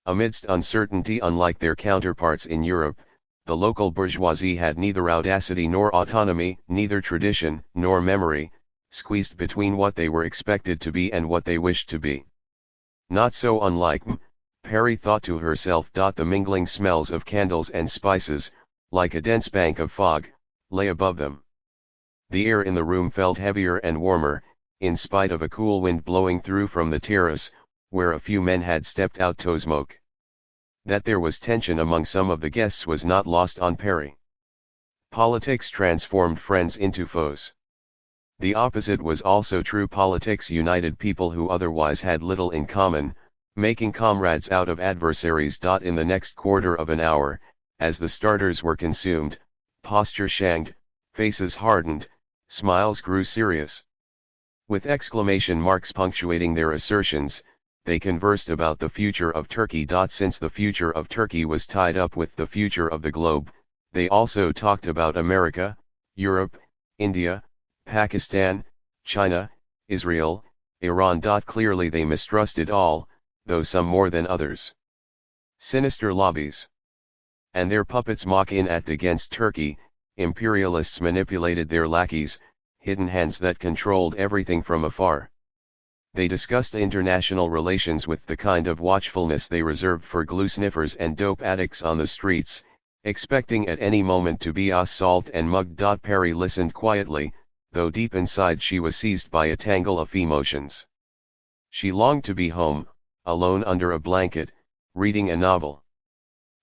Amidst uncertainty unlike their counterparts in Europe, the local bourgeoisie had neither audacity nor autonomy, neither tradition nor memory, squeezed between what they were expected to be and what they wished to be. Not so unlike Perry thought to herself. The mingling smells of candles and spices, like a dense bank of fog, lay above them. The air in the room felt heavier and warmer, in spite of a cool wind blowing through from the terrace, where a few men had stepped out to smoke. That there was tension among some of the guests was not lost on Perry. Politics transformed friends into foes. The opposite was also true. Politics united people who otherwise had little in common, making comrades out of adversaries. In the next quarter of an hour, as the starters were consumed, posture shanked, faces hardened, smiles grew serious. With exclamation marks punctuating their assertions, they conversed about the future of Turkey. Since the future of Turkey was tied up with the future of the globe, they also talked about America, Europe, India, Pakistan, China, Israel, Iran. Clearly they mistrusted all, though some more than others. Sinister lobbies. And their puppets mock in act against Turkey, imperialists manipulated their lackeys, hidden hands that controlled everything from afar. They discussed international relations with the kind of watchfulness they reserved for glue sniffers and dope addicts on the streets, expecting at any moment to be assaulted and mugged. Perry listened quietly, though deep inside she was seized by a tangle of emotions. She longed to be home, alone under a blanket, reading a novel.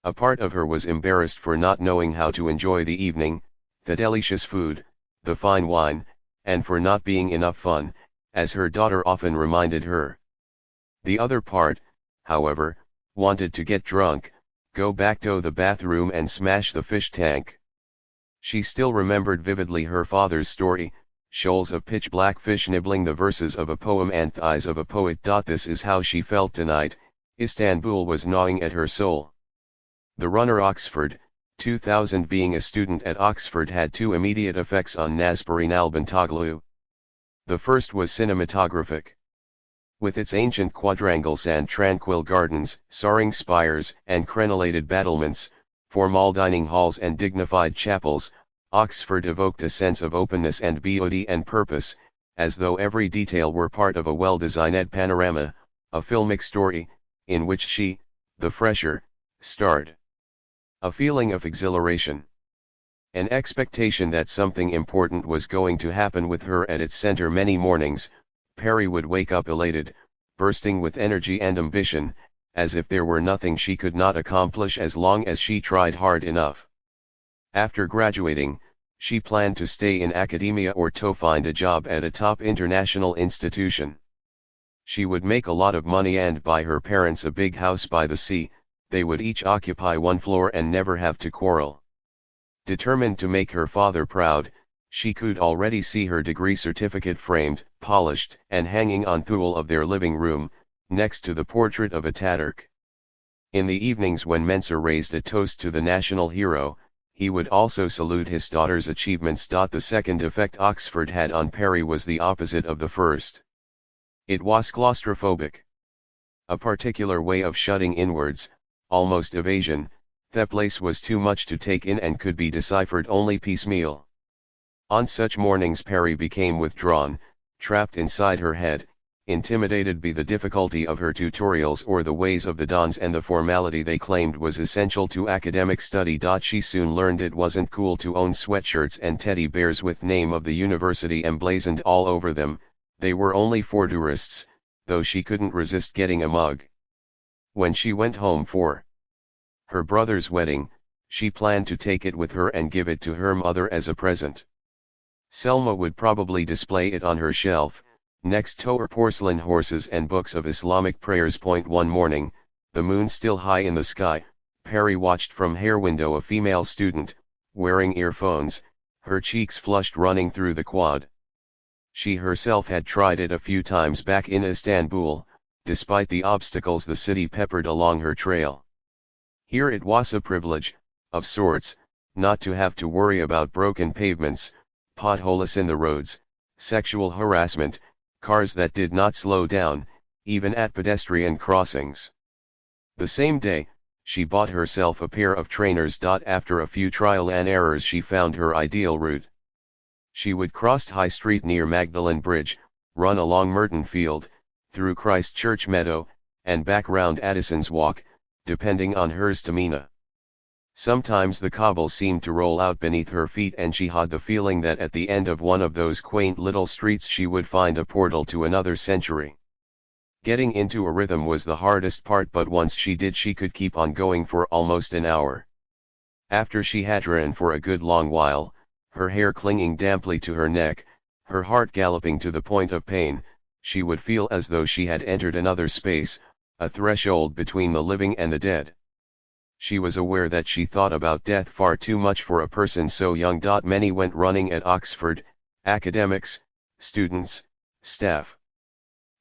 A part of her was embarrassed for not knowing how to enjoy the evening, the delicious food, the fine wine, and for not being enough fun, as her daughter often reminded her. The other part, however, wanted to get drunk, go back to the bathroom and smash the fish tank. She still remembered vividly her father's story, shoals of pitch-black fish nibbling the verses of a poem and the eyes of a poet. This is how she felt tonight. Istanbul was gnawing at her soul. The runner Oxford, 2000. Being a student at Oxford had two immediate effects on Naspareen Albantoglu. The first was cinematographic. With its ancient quadrangles and tranquil gardens, soaring spires and crenellated battlements, formal dining halls and dignified chapels, Oxford evoked a sense of openness and beauty and purpose, as though every detail were part of a well-designed panorama, a filmic story, in which she, the fresher, starred. A feeling of exhilaration. An expectation that something important was going to happen with her at its center. Many mornings, Perry would wake up elated, bursting with energy and ambition, as if there were nothing she could not accomplish as long as she tried hard enough. After graduating, she planned to stay in academia or to find a job at a top international institution. She would make a lot of money and buy her parents a big house by the sea. They would each occupy one floor and never have to quarrel. Determined to make her father proud, she could already see her degree certificate framed, polished, and hanging on the wall of their living room, next to the portrait of Ataturk. In the evenings when Mensur raised a toast to the national hero, he would also salute his daughter's achievements. The second effect Oxford had on Perry was the opposite of the first. It was claustrophobic. A particular way of shutting inwards, almost evasion. The place was too much to take in and could be deciphered only piecemeal. On such mornings Perry became withdrawn, trapped inside her head, intimidated by the difficulty of her tutorials or the ways of the dons and the formality they claimed was essential to academic study. She soon learned it wasn't cool to own sweatshirts and teddy bears with name of the university emblazoned all over them. They were only for tourists, though she couldn't resist getting a mug. When she went home for her brother's wedding, she planned to take it with her and give it to her mother as a present. Selma would probably display it on her shelf, next to her porcelain horses and books of Islamic prayers. One morning, the moon still high in the sky, Perry watched from her window a female student, wearing earphones, her cheeks flushed, running through the quad. She herself had tried it a few times back in Istanbul, despite the obstacles the city peppered along her trail. Here it was a privilege, of sorts, not to have to worry about broken pavements, potholes in the roads, sexual harassment, cars that did not slow down, even at pedestrian crossings. The same day, she bought herself a pair of trainers. After a few trial and errors she found her ideal route. She would cross High Street near Magdalen Bridge, run along Merton Field, through Christ Church Meadow, and back round Addison's Walk, depending on her stamina. Sometimes the cobble seemed to roll out beneath her feet and she had the feeling that at the end of one of those quaint little streets she would find a portal to another century. Getting into a rhythm was the hardest part, but once she did she could keep on going for almost an hour. After she had run for a good long while, her hair clinging damply to her neck, her heart galloping to the point of pain, she would feel as though she had entered another space, a threshold between the living and the dead. She was aware that she thought about death far too much for a person so young. Many went running at Oxford, academics, students, staff.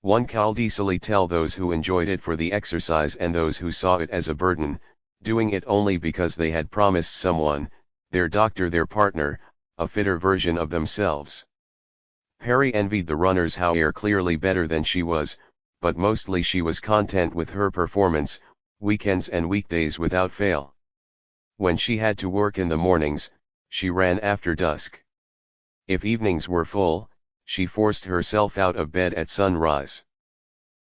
One could easily tell those who enjoyed it for the exercise and those who saw it as a burden, doing it only because they had promised someone, their doctor, their partner, a fitter version of themselves. Perry envied the runners however clearly better than she was, but mostly she was content with her performance, weekends and weekdays without fail. When she had to work in the mornings, she ran after dusk. If evenings were full, she forced herself out of bed at sunrise.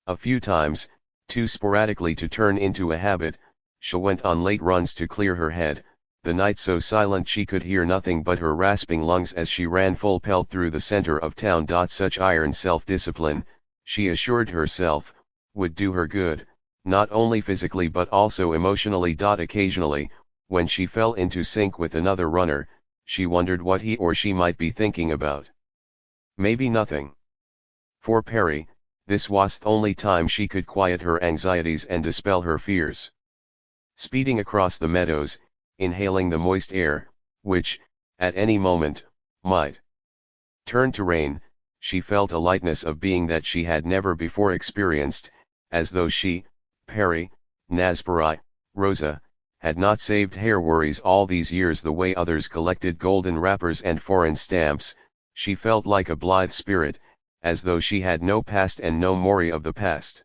A few times, too sporadically to turn into a habit, she went on late runs to clear her head, the night so silent she could hear nothing but her rasping lungs as she ran full pelt through the center of town. Such iron self-discipline, she assured herself, would do her good, not only physically but also emotionally. Occasionally, when she fell into sync with another runner, she wondered what he or she might be thinking about. Maybe nothing. For Perry, this was the only time she could quiet her anxieties and dispel her fears. Speeding across the meadows, inhaling the moist air, which, at any moment, might turn to rain, she felt a lightness of being that she had never before experienced, as though she, Perry, Nasbari, Rosa, had not saved hair worries all these years the way others collected golden wrappers and foreign stamps. She felt like a blithe spirit, as though she had no past and no memory of the past.